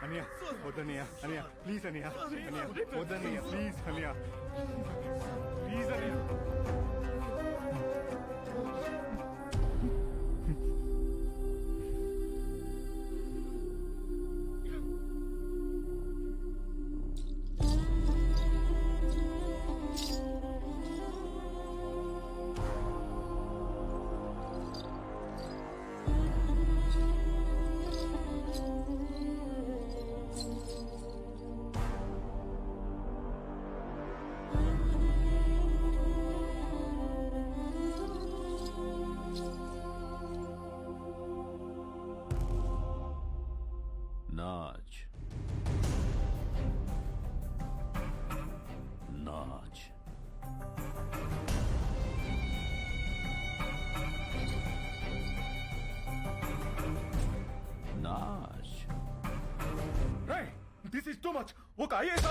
Speaker 18: అన్నయ్య. వద్దన్నయ్య అన్నయ్య, ప్లీజ్ అన్నయ్య. అన్నయ్య వద్దన్నయ్య, ప్లీజ్ అన్నయ్య, ప్లీజ్ అన్నయ్య. This is too much. ఒక IAS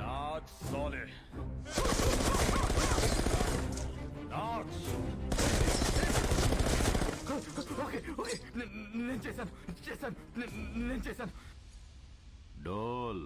Speaker 17: not solid.
Speaker 18: Okay okay నేను చేశాను.
Speaker 7: డోల్.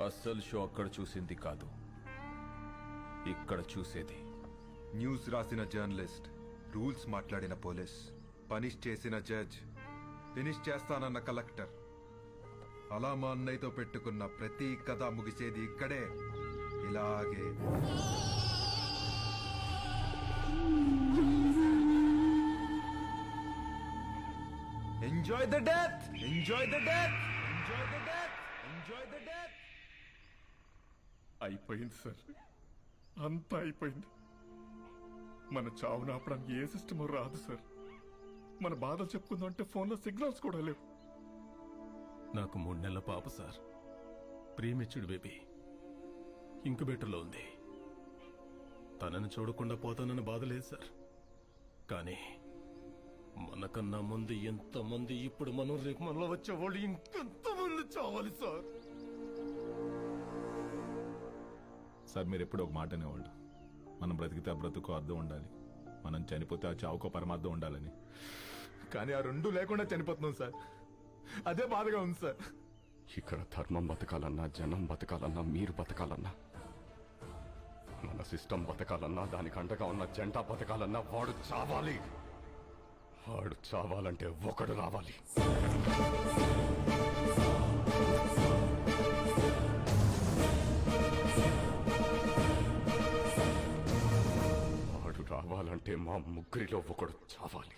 Speaker 17: అస్సలు షో అక్కడ చూసింది కాదు, ఇక్కడ చూసేది.
Speaker 13: న్యూస్ రాసిన జర్నలిస్ట్, రూల్స్ మాట్లాడిన పోలీస్, పనిష్ చేసిన జడ్జ్, ఫినిష్ చేస్తానన్న కలెక్టర్, అలా మా అన్నయ్యతో పెట్టుకున్న ప్రతి కథ ముగిసేది ఇక్కడే, ఇలాగే. Enjoy the death, enjoy the death, enjoy the death, enjoy the death.
Speaker 18: అయిపోయింది సార్, అంతా అయిపోయింది. మన చావును ఆపడానికి ఏ సిస్టమ్ రాదు సార్. మన బాధలు చెప్పుకుందామంటే ఫోన్లో సిగ్నల్స్ కూడా లేవు.
Speaker 17: నాకు 3 నెలల పాప సార్, ప్రీమెచ్యూర్డ్ బేబీ, ఇంక్యుబేటర్లో ఉంది. తనని చూడకుండా పోతానని బాధ లేదు సార్. కానీ మనకన్నా ముందు ఎంతమంది, ఇప్పుడు మనం రేపు మనలో వచ్చేవాళ్ళు ఇంకెంతమంది చావాలి సార్.
Speaker 19: సార్ మీరు ఎప్పుడు ఒక మాట అనేవాళ్ళు, మనం బ్రతికితే ఆ బ్రతుకు అర్థం ఉండాలి, మనం చనిపోతే ఆ చావుకో పరమార్థం ఉండాలని. కానీ ఆ రెండు లేకుండా చనిపోతున్నాం సార్. అదే బాధగా ఉంది సార్.
Speaker 12: ఇక్కడ ధర్మం బతకాలన్నా, జనం బతకాలన్నా, మీరు బతకాలన్నా, మన సిస్టమ్ బతకాలన్నా, దానికి అండగా ఉన్న జెండా బతకాలన్నా వాడు చావాలి. వాడు చావాలంటే ఒకడు రావాలి. వాడు రావాలంటే మా ముగ్గురిలో ఒకడు చావాలి.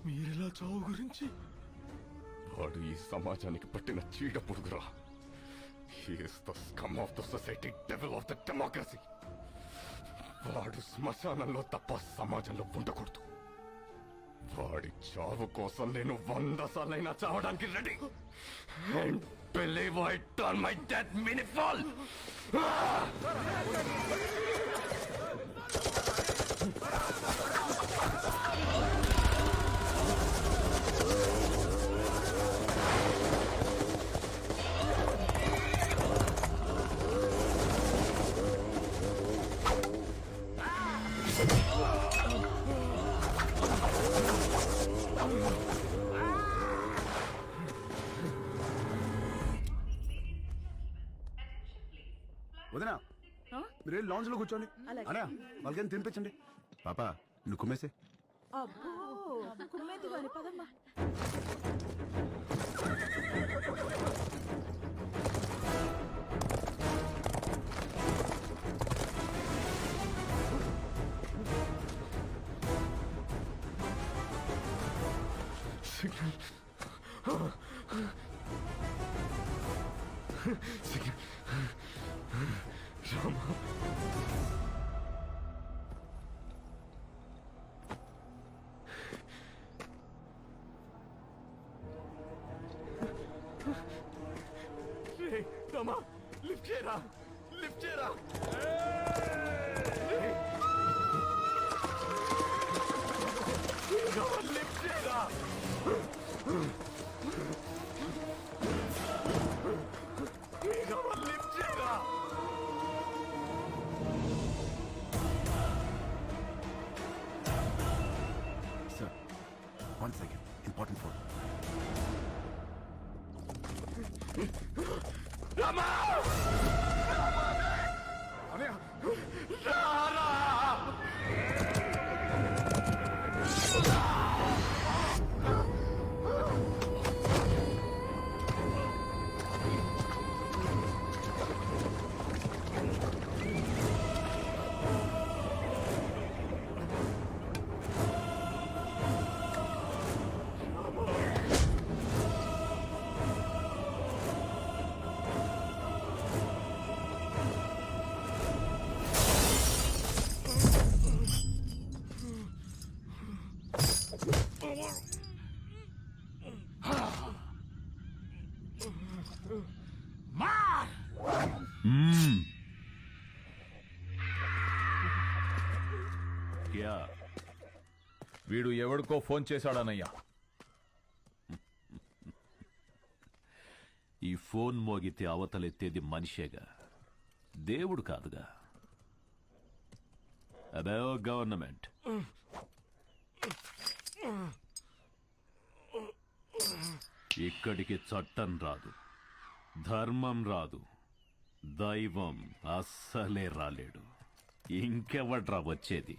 Speaker 17: మీరెలా చావు గురించి?
Speaker 12: వాడు ఈ సమాజానికి పట్టిన చీడ పురుగురా. He is the scum of the society, devil of the democracy. వాడు శ్మశానంలో తప్ప సమాజంలో ఉండకూడదు. వాడి చావు కోసం నేను 100 సార్లైనా చావడానికి ready. And believe I turn my death meaningful.
Speaker 10: వదినా మీరు లాంజ్ లో కూర్చోండి. అనా వాళ్ళకి తినిపించండి. పాప నువ్వు కుమ్మేసే.
Speaker 8: అబ్బో కుమ్మేది వారి పదమ్మా.
Speaker 17: రామా లిఫ్ట్ చేయరా, లిఫ్ట్ చేయరా. లిఫ్ట్ చేయరా. లిఫ్ట్ చేయరా.
Speaker 10: Sir 1 second, important phone.
Speaker 17: Rama రారా. వీడు ఎవడికో ఫోన్ చేశాడనయ్యా.
Speaker 20: ఈ ఫోన్ మోగితే అవతలెత్తేది మనిషేగా, దేవుడు కాదుగా. అదే గవర్నమెంట్. ఇక్కడికి చట్టం రాదు, ధర్మం రాదు, దైవం అస్సలే రాలేడు. ఇంకెవడ్రా వచ్చేది?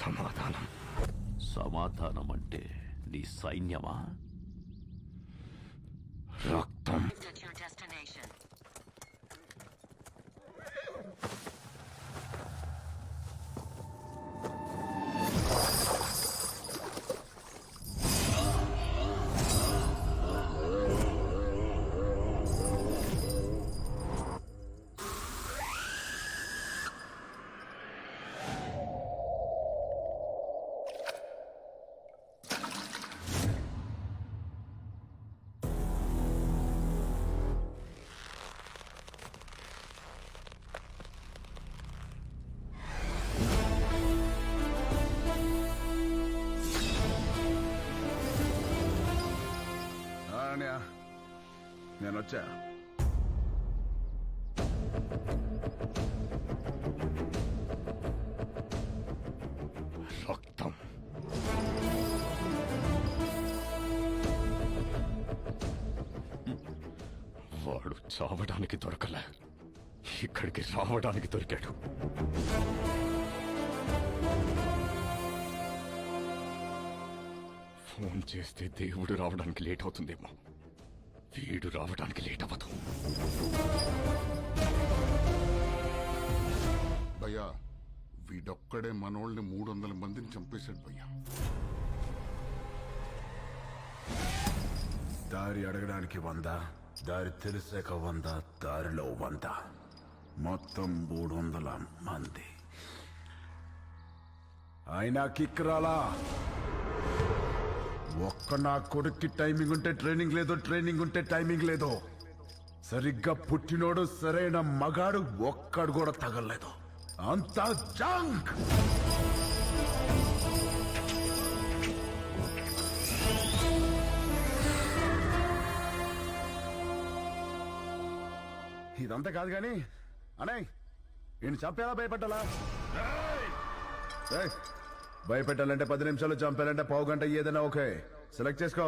Speaker 12: సమాధానం.
Speaker 20: సమాధానం అంటే నీ సైన్యమా? రక్తం.
Speaker 10: నేను వచ్చా.
Speaker 12: రక్తం. వాడు చావడానికి దొరకలే, ఇక్కడికి రావడానికి దొరికాడు. ఫోన్ చేస్తే దేవుడు రావడానికి లేట్ అవుతుందేమో, వీడు రావడానికి లేట్ అవ్వదు.
Speaker 6: భయ్యా, వీడొక్కడే మనోళ్ళని 300 మందిని చంపేశాడు భయ్యా.
Speaker 10: దారి అడగడానికి 100, దారి తెలిసాక 100, దారిలో 100, మొత్తం 300 మంది. అయినా కిక్ రాలా. ఒక్క నా కొడుక్కి టైమింగ్ ఉంటే ట్రైనింగ్ లేదు, ట్రైనింగ్ ఉంటే టైమింగ్ లేదు. సరిగ్గా పుట్టినోడు సరైన మగాడు ఒక్కడు కూడా తగలలేదు. అంతా జంక్. ఇదంతా కాదు కానీ అనే ఈయన చంపేలా భయపెట్టాలా? భయపెట్టాలంటే 10 నిమిషాలు, చంపాలంటే పావు గంట, ఏదైనా ఓకే. సెలెక్ట్ చేసుకో.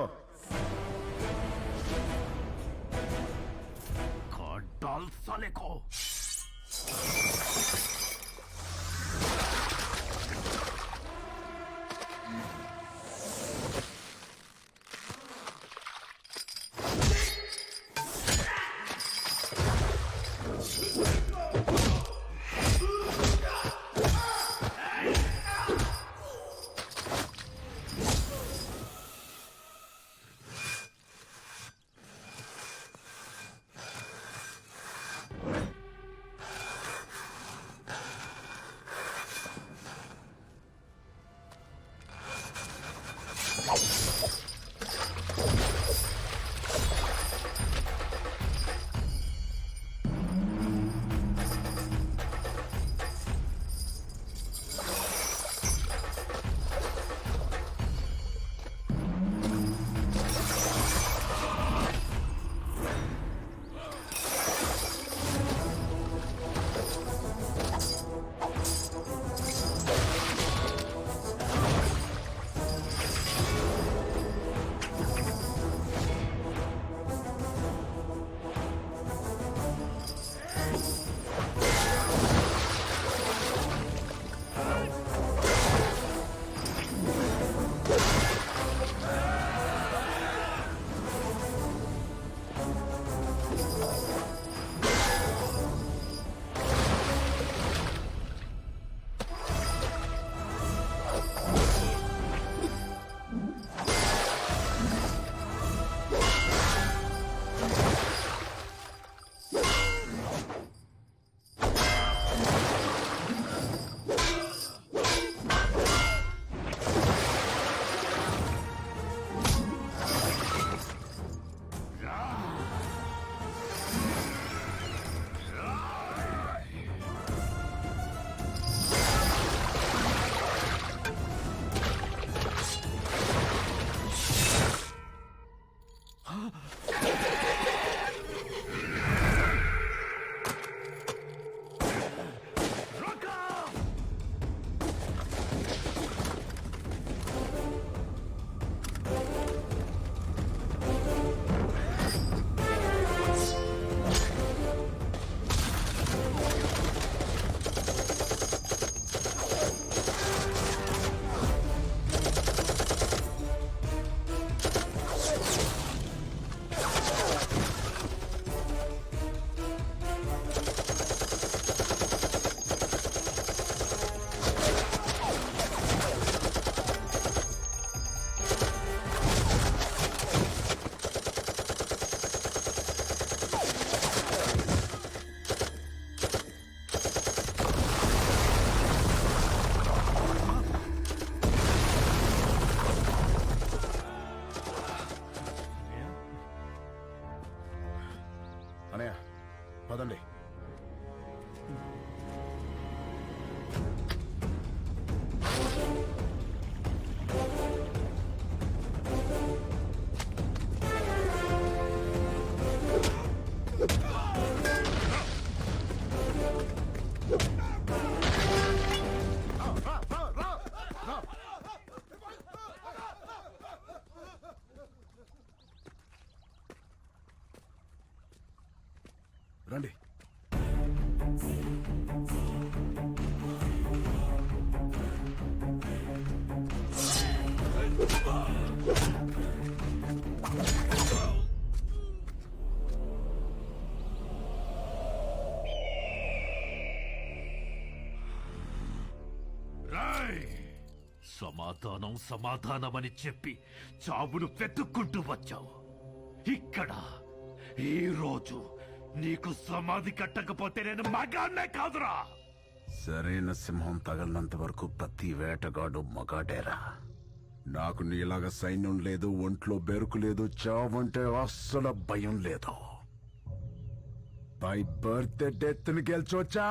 Speaker 10: పదండి. రండి.
Speaker 20: సమాధానం సమాధానమని చెప్పి చావును వెతుక్కుంటూ వచ్చావు. ఇక్కడ ఈ రోజు నీకు సమాధి కట్టకపోతే నేను మగాన్నే కాదురా.
Speaker 10: సరైన సింహం తగలనంత వరకు ప్రతి వేటగాడు మగాడేరా. నాకు నీలాగా సైన్యం లేదు, ఒంట్లో బెరుకు లేదు, చావంటే అస్సలు భయం లేదు. బై బర్త్ డెత్ ని గెలిచొచ్చా.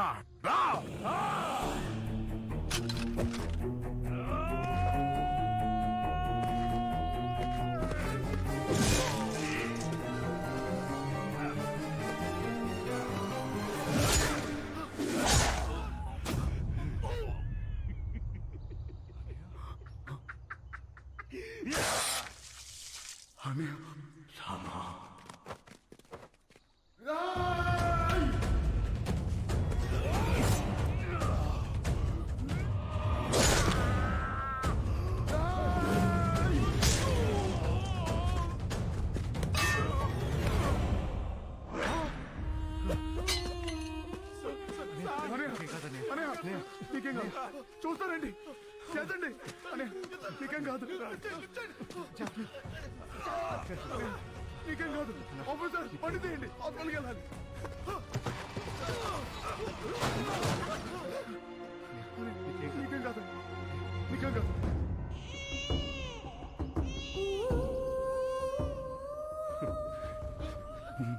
Speaker 6: నీకేం కాదు, చూస్తారండి, చేద్దండి. నీకేం కాదు, నీకేం కాదు. ఆఫీసర్ పని తీయండి, హాస్పిటల్కి వెళ్ళాలి. నీకేం కాదు, నీకేం కాదు.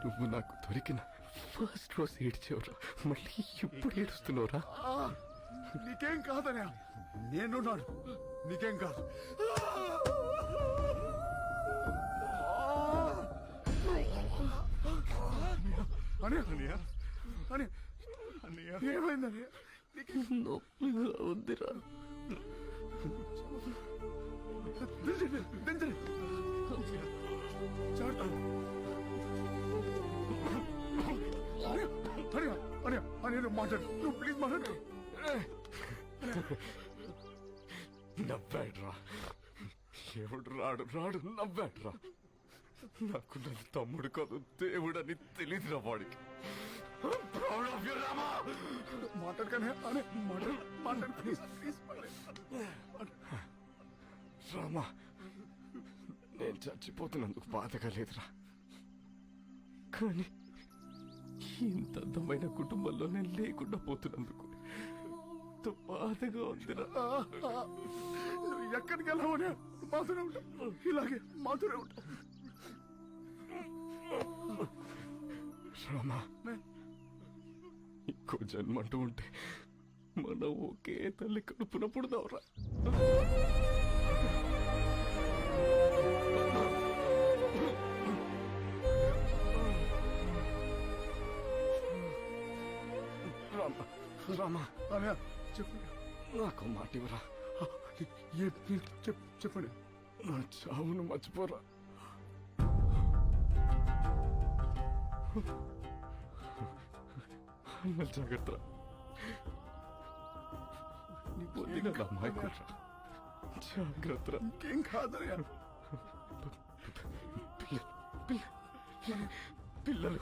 Speaker 12: నువ్వు నాకు దొరికిన ఫస్ట్ రోజు ఏడ్చేవరా, మళ్ళీ ఇప్పుడు ఏడుస్తున్నావురా?
Speaker 6: నీకేం కాదనే, నేనున్నాను, నీకేం కాదు. ఏమైందని
Speaker 12: నొప్పిగా ఉందిరా.
Speaker 6: దించండి. మాట్లాడు, నువ్వు ప్లీజ్ మాట్లాడు.
Speaker 12: నవ్వాడ్రా, ఎవడు రాడు నవ్వాడ్రా. నాకు నా తమ్ముడు కాదు దేవుడని తెలీదురా వాడికి.
Speaker 6: మాట్లాడకనే మాట్లాడు ప్లీజ్.
Speaker 12: రామా, నేను చచ్చిపోతున్నందుకు బాధగా లేదురా, కానీ ఇంత అందమైన కుటుంబంలో నేను లేకుండా పోతున్నందుకు ఎంతో బాధగా ఉందిరా.
Speaker 6: నువ్వు ఎక్కడికి వెళ్ళావనే మాతోనే ఉంటా, ఇలాగే మాతోనే ఉంటా.
Speaker 12: రామా, ఇంకో జన్మంటూ ఉంటే మనం ఒకే తల్లి కడుపున పుడదావురా. రామా,
Speaker 6: చెప్పు,
Speaker 12: నాకు మాట ఇవ్వరా.
Speaker 6: చెప్పండి.
Speaker 12: నా చావును మర్చిపోరా. జాగ్రత్త. జాగ్రత్త.
Speaker 6: ఇంకేం కాదయ్యా.
Speaker 12: పిల్లలు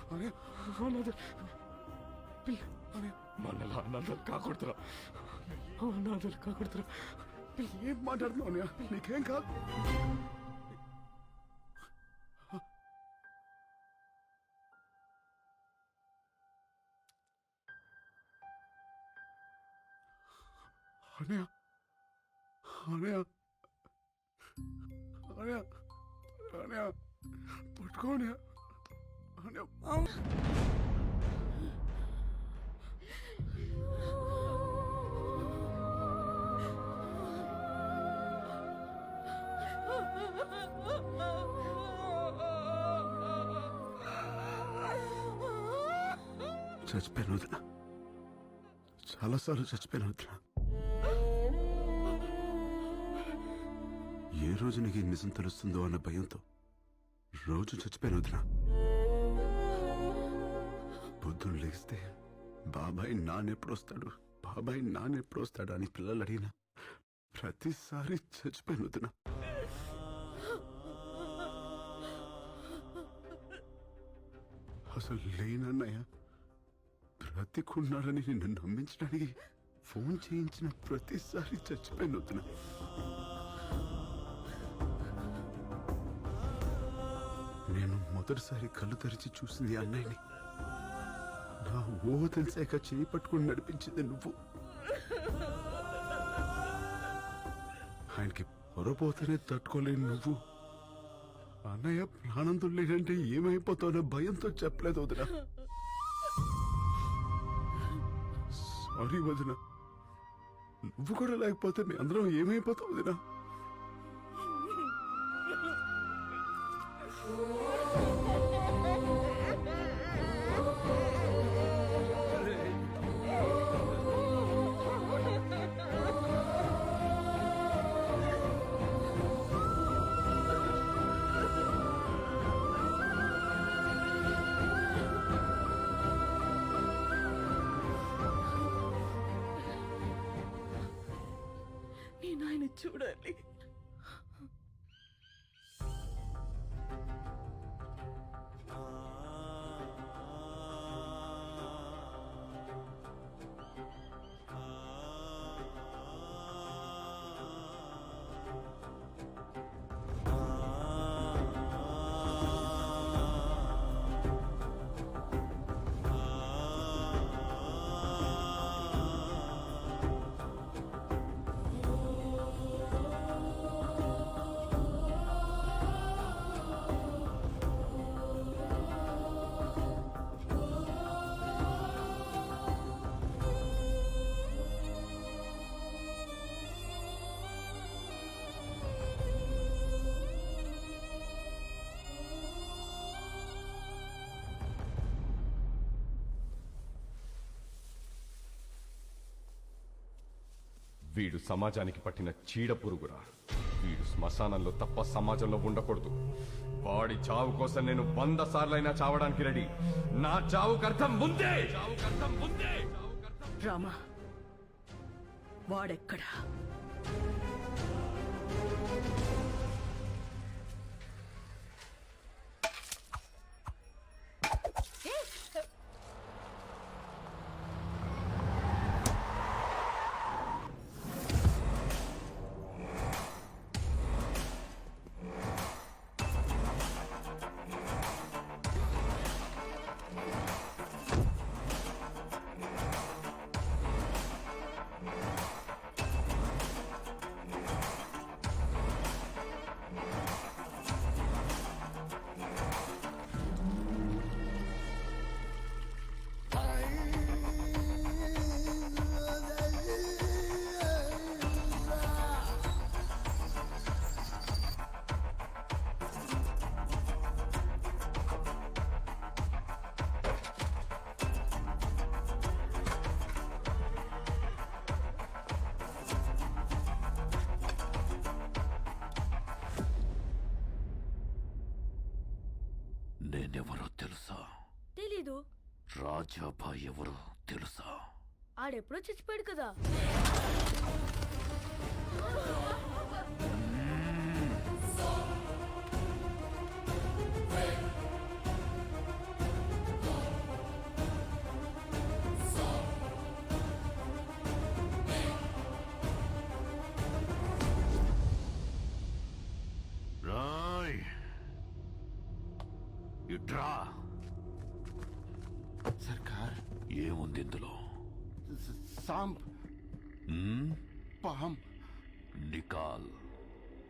Speaker 12: మనలా అనాథలు కాకూడదురా, అనాథలు కాకూడదురా.
Speaker 6: ఏం మాట్లాడుతున్నావు? నీకేం కాదు. అనయా, అనయా, అనయా, అనయా, పట్టుకోనయా, అనయా.
Speaker 10: చచ్చిపోయాను వదిన. చాలాసార్లు చచ్చిపోయాను వదిన. ఏ రోజు నీకు ఈ నిజం తెలుస్తుందో అన్న భయంతో రోజు చచ్చిపోయాను వదిన. పొద్దున్న లేస్తే బాబాయ్ నాన్నెప్పుడు వస్తాడు, బాబాయ్ నాన్నెప్పుడు వస్తాడు అని పిల్లలు అడిగినా ప్రతిసారి చచ్చిపోయాను వదిన. అసలు లేనన్నయ్య బ్రతికున్నాడని నిన్ను నమ్మించడానికి ఫోన్ చేయించిన ప్రతిసారి చచ్చిపోయాను వదిన. నేను మొదటిసారి కళ్ళు తెరిచి చూసింది అన్నయ్యని. నా ఊహ తెలిసాక చేయి పట్టుకుని నడిపించింది నువ్వు. ఆయనకి పొరపోతేనే తట్టుకోలేని నువ్వు అన్నయ్య ప్రాణంతో లేదంటే ఏమైపోతావో భయంతో చెప్పలేదు వదిన. సారీ వదిన. నువ్వు కూడా లేకపోతే మీ అందరం ఏమైపోతావు వదిన.
Speaker 8: నేను ఆయన చూడాలి.
Speaker 12: వీడు సమాజానికి పట్టిన చీడ పురుగురా. వీడు శ్మశానంలో తప్ప సమాజంలో ఉండకూడదు. వాడి చావు కోసం నేను 100 సార్లైనా చావడానికి రెడీ. నా చావుకు అర్థం ముందే.
Speaker 8: రామా, వాడెక్కడా?
Speaker 20: నేనెవరో తెలుసా?
Speaker 3: తెలీదు.
Speaker 20: రాజాబాయ్ ఎవరో తెలుసా?
Speaker 3: ఆడెప్పుడో చచ్చిపోయాడు కదా.
Speaker 20: రాయ్ ఇట్రా.
Speaker 21: సర్కార్,
Speaker 20: ఏముంది ఇందులో?
Speaker 21: సాంప్, పామ్.
Speaker 20: నికాల్.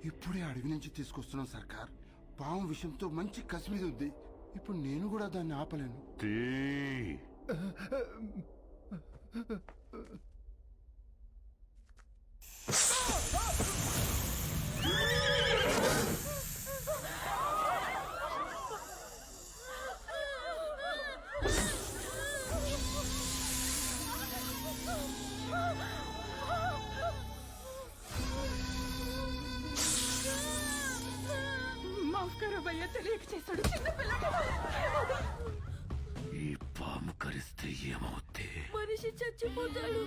Speaker 21: ఇప్పుడే అడవి నుంచి తీసుకొస్తున్నాం సర్కార్. పాము విషయంతో మంచి కసి మీద ఉంది. ఇప్పుడు నేను కూడా దాన్ని ఆపలేను.
Speaker 8: భయ్య తెలియక చేశాడు చిన్న పిల్లడు.
Speaker 20: ఈ పాము కరిస్తే ఏమవుద్ది?
Speaker 3: మనిషి చచ్చిపోతాడు.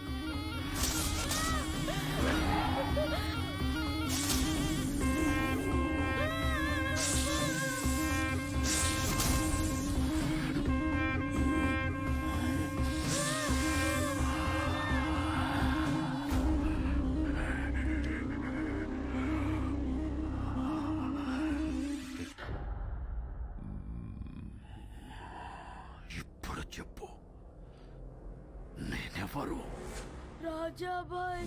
Speaker 20: ఇప్పుడు చెప్పు, నేనెవరు?
Speaker 3: రాజాబాయ్.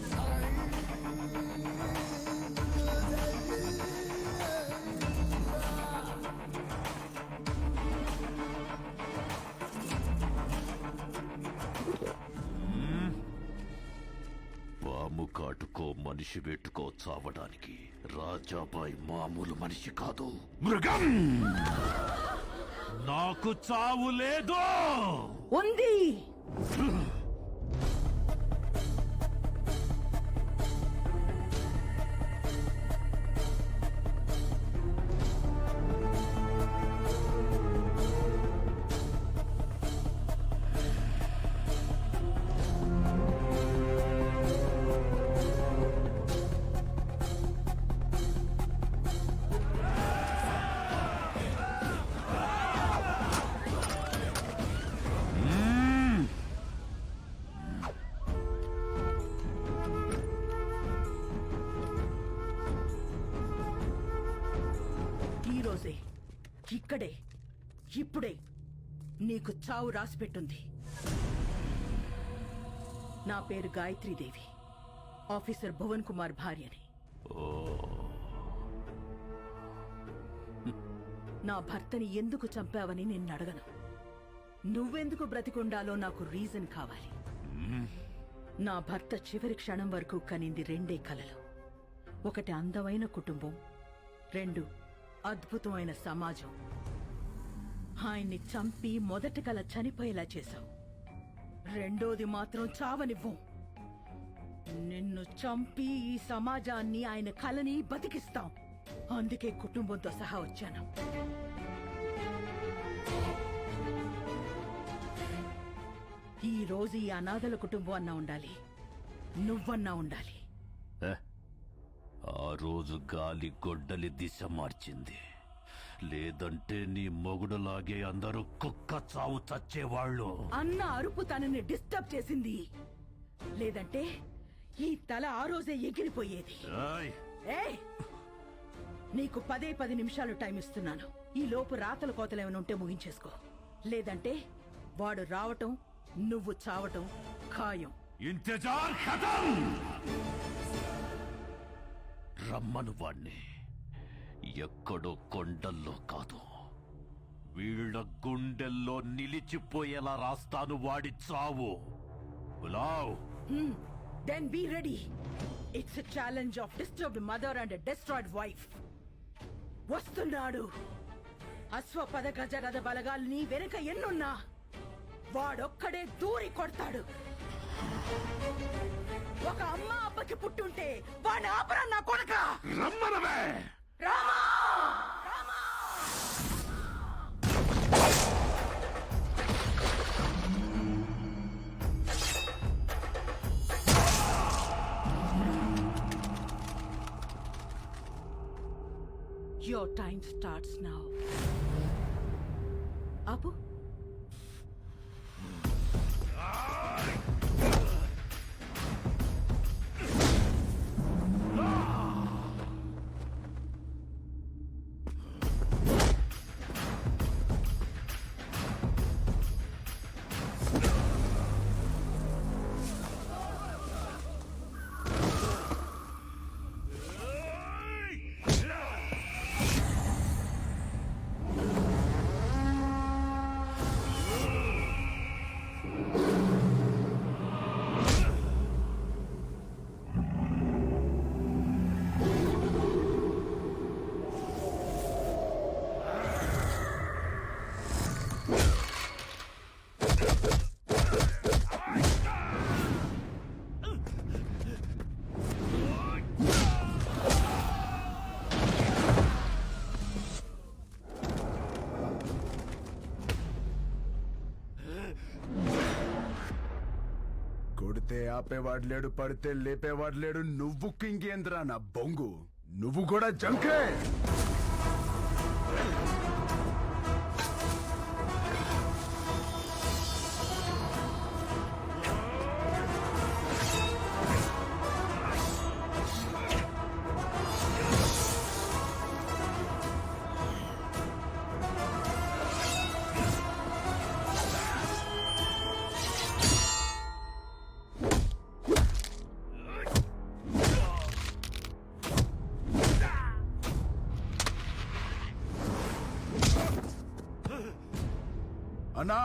Speaker 20: పాము కాటుకో మనిషి పెట్టుకో చావడానికి రాజాబాయ్ మామూలు మనిషి కాదు, మృగం. నాకు చావు లేదు.
Speaker 8: ఉంది. ఇక్కడే ఇప్పుడే నీకు చావు రాసిపెట్టుంది. నా పేరు గాయత్రీదేవి, ఆఫీసర్ భువన్ కుమార్ భార్యని. నా భర్తని ఎందుకు చంపావని నిన్ను అడగను. నువ్వెందుకు బ్రతికుండాలో నాకు రీజన్ కావాలి. నా భర్త చివరి క్షణం వరకు కనింది రెండే కలలు. ఒకటి అందమైన కుటుంబం, రెండు అద్భుతమైన సమాజం. ఆయన్ని చంపి మొదటి కల చనిపోయేలా చేశావు, రెండోది మాత్రం చావనివ్వు. నిన్ను చంపి ఈ సమాజాన్ని, ఆయన కలని బతికిస్తాం. అందుకే కుటుంబంతో సహా వచ్చాను. ఈ రోజు ఈ అనాథల కుటుంబం అన్నా ఉండాలి, నువ్వన్నా ఉండాలి.
Speaker 20: ఆ రోజు గాలి గొడ్డలి దిశ మార్చింది, లేదంటే నీ మొగుడులాగే అందరూ కుక్క చావు చచ్చేవాళ్ళు.
Speaker 8: అన్న అరుపు తనని డిస్టర్బ్ చేసింది, లేదంటే ఈ తల ఆ రోజే ఎగిరిపోయేది. ఏయ్, నీకు 10 నిమిషాలు టైం ఇస్తున్నాను. ఈ లోపు రాతల కోతలేమైనా ఉంటే ముగించేసుకో, లేదంటే వాడు రావటం నువ్వు చావటం ఖాయం.
Speaker 20: ఇంతజార్ ఖతం. రమ్మను వాణ్ణి. ఎక్కడో కొండల్లో కాదు, వీళ్ళ గుండెల్లో నిలిచిపోయేలా రాస్తాను వాడి చావు. బులావ్.
Speaker 8: Then be ready. It's a challenge of disturbed mother and destroyed wife. వస్తున్నాడు. అశ్వపద గజ రథ బలగాల్ని వెనుక ఎన్నున్నా వాడొక్కడే దూరి కొడతాడు. ఒక అమ్మ అబ్బకి పుట్టుంటే వాడి ఆపరా నా కొడక.
Speaker 20: రమ్మనవే.
Speaker 8: Rama! Your time starts now. Apu?
Speaker 10: ఎక్కితే ఆపేవాడు లేడు, పడితే లేపేవాడు లేడు. నువ్వు కింగేంద్ర నా బొంగు, నువ్వు కూడా జంకే. అన్నా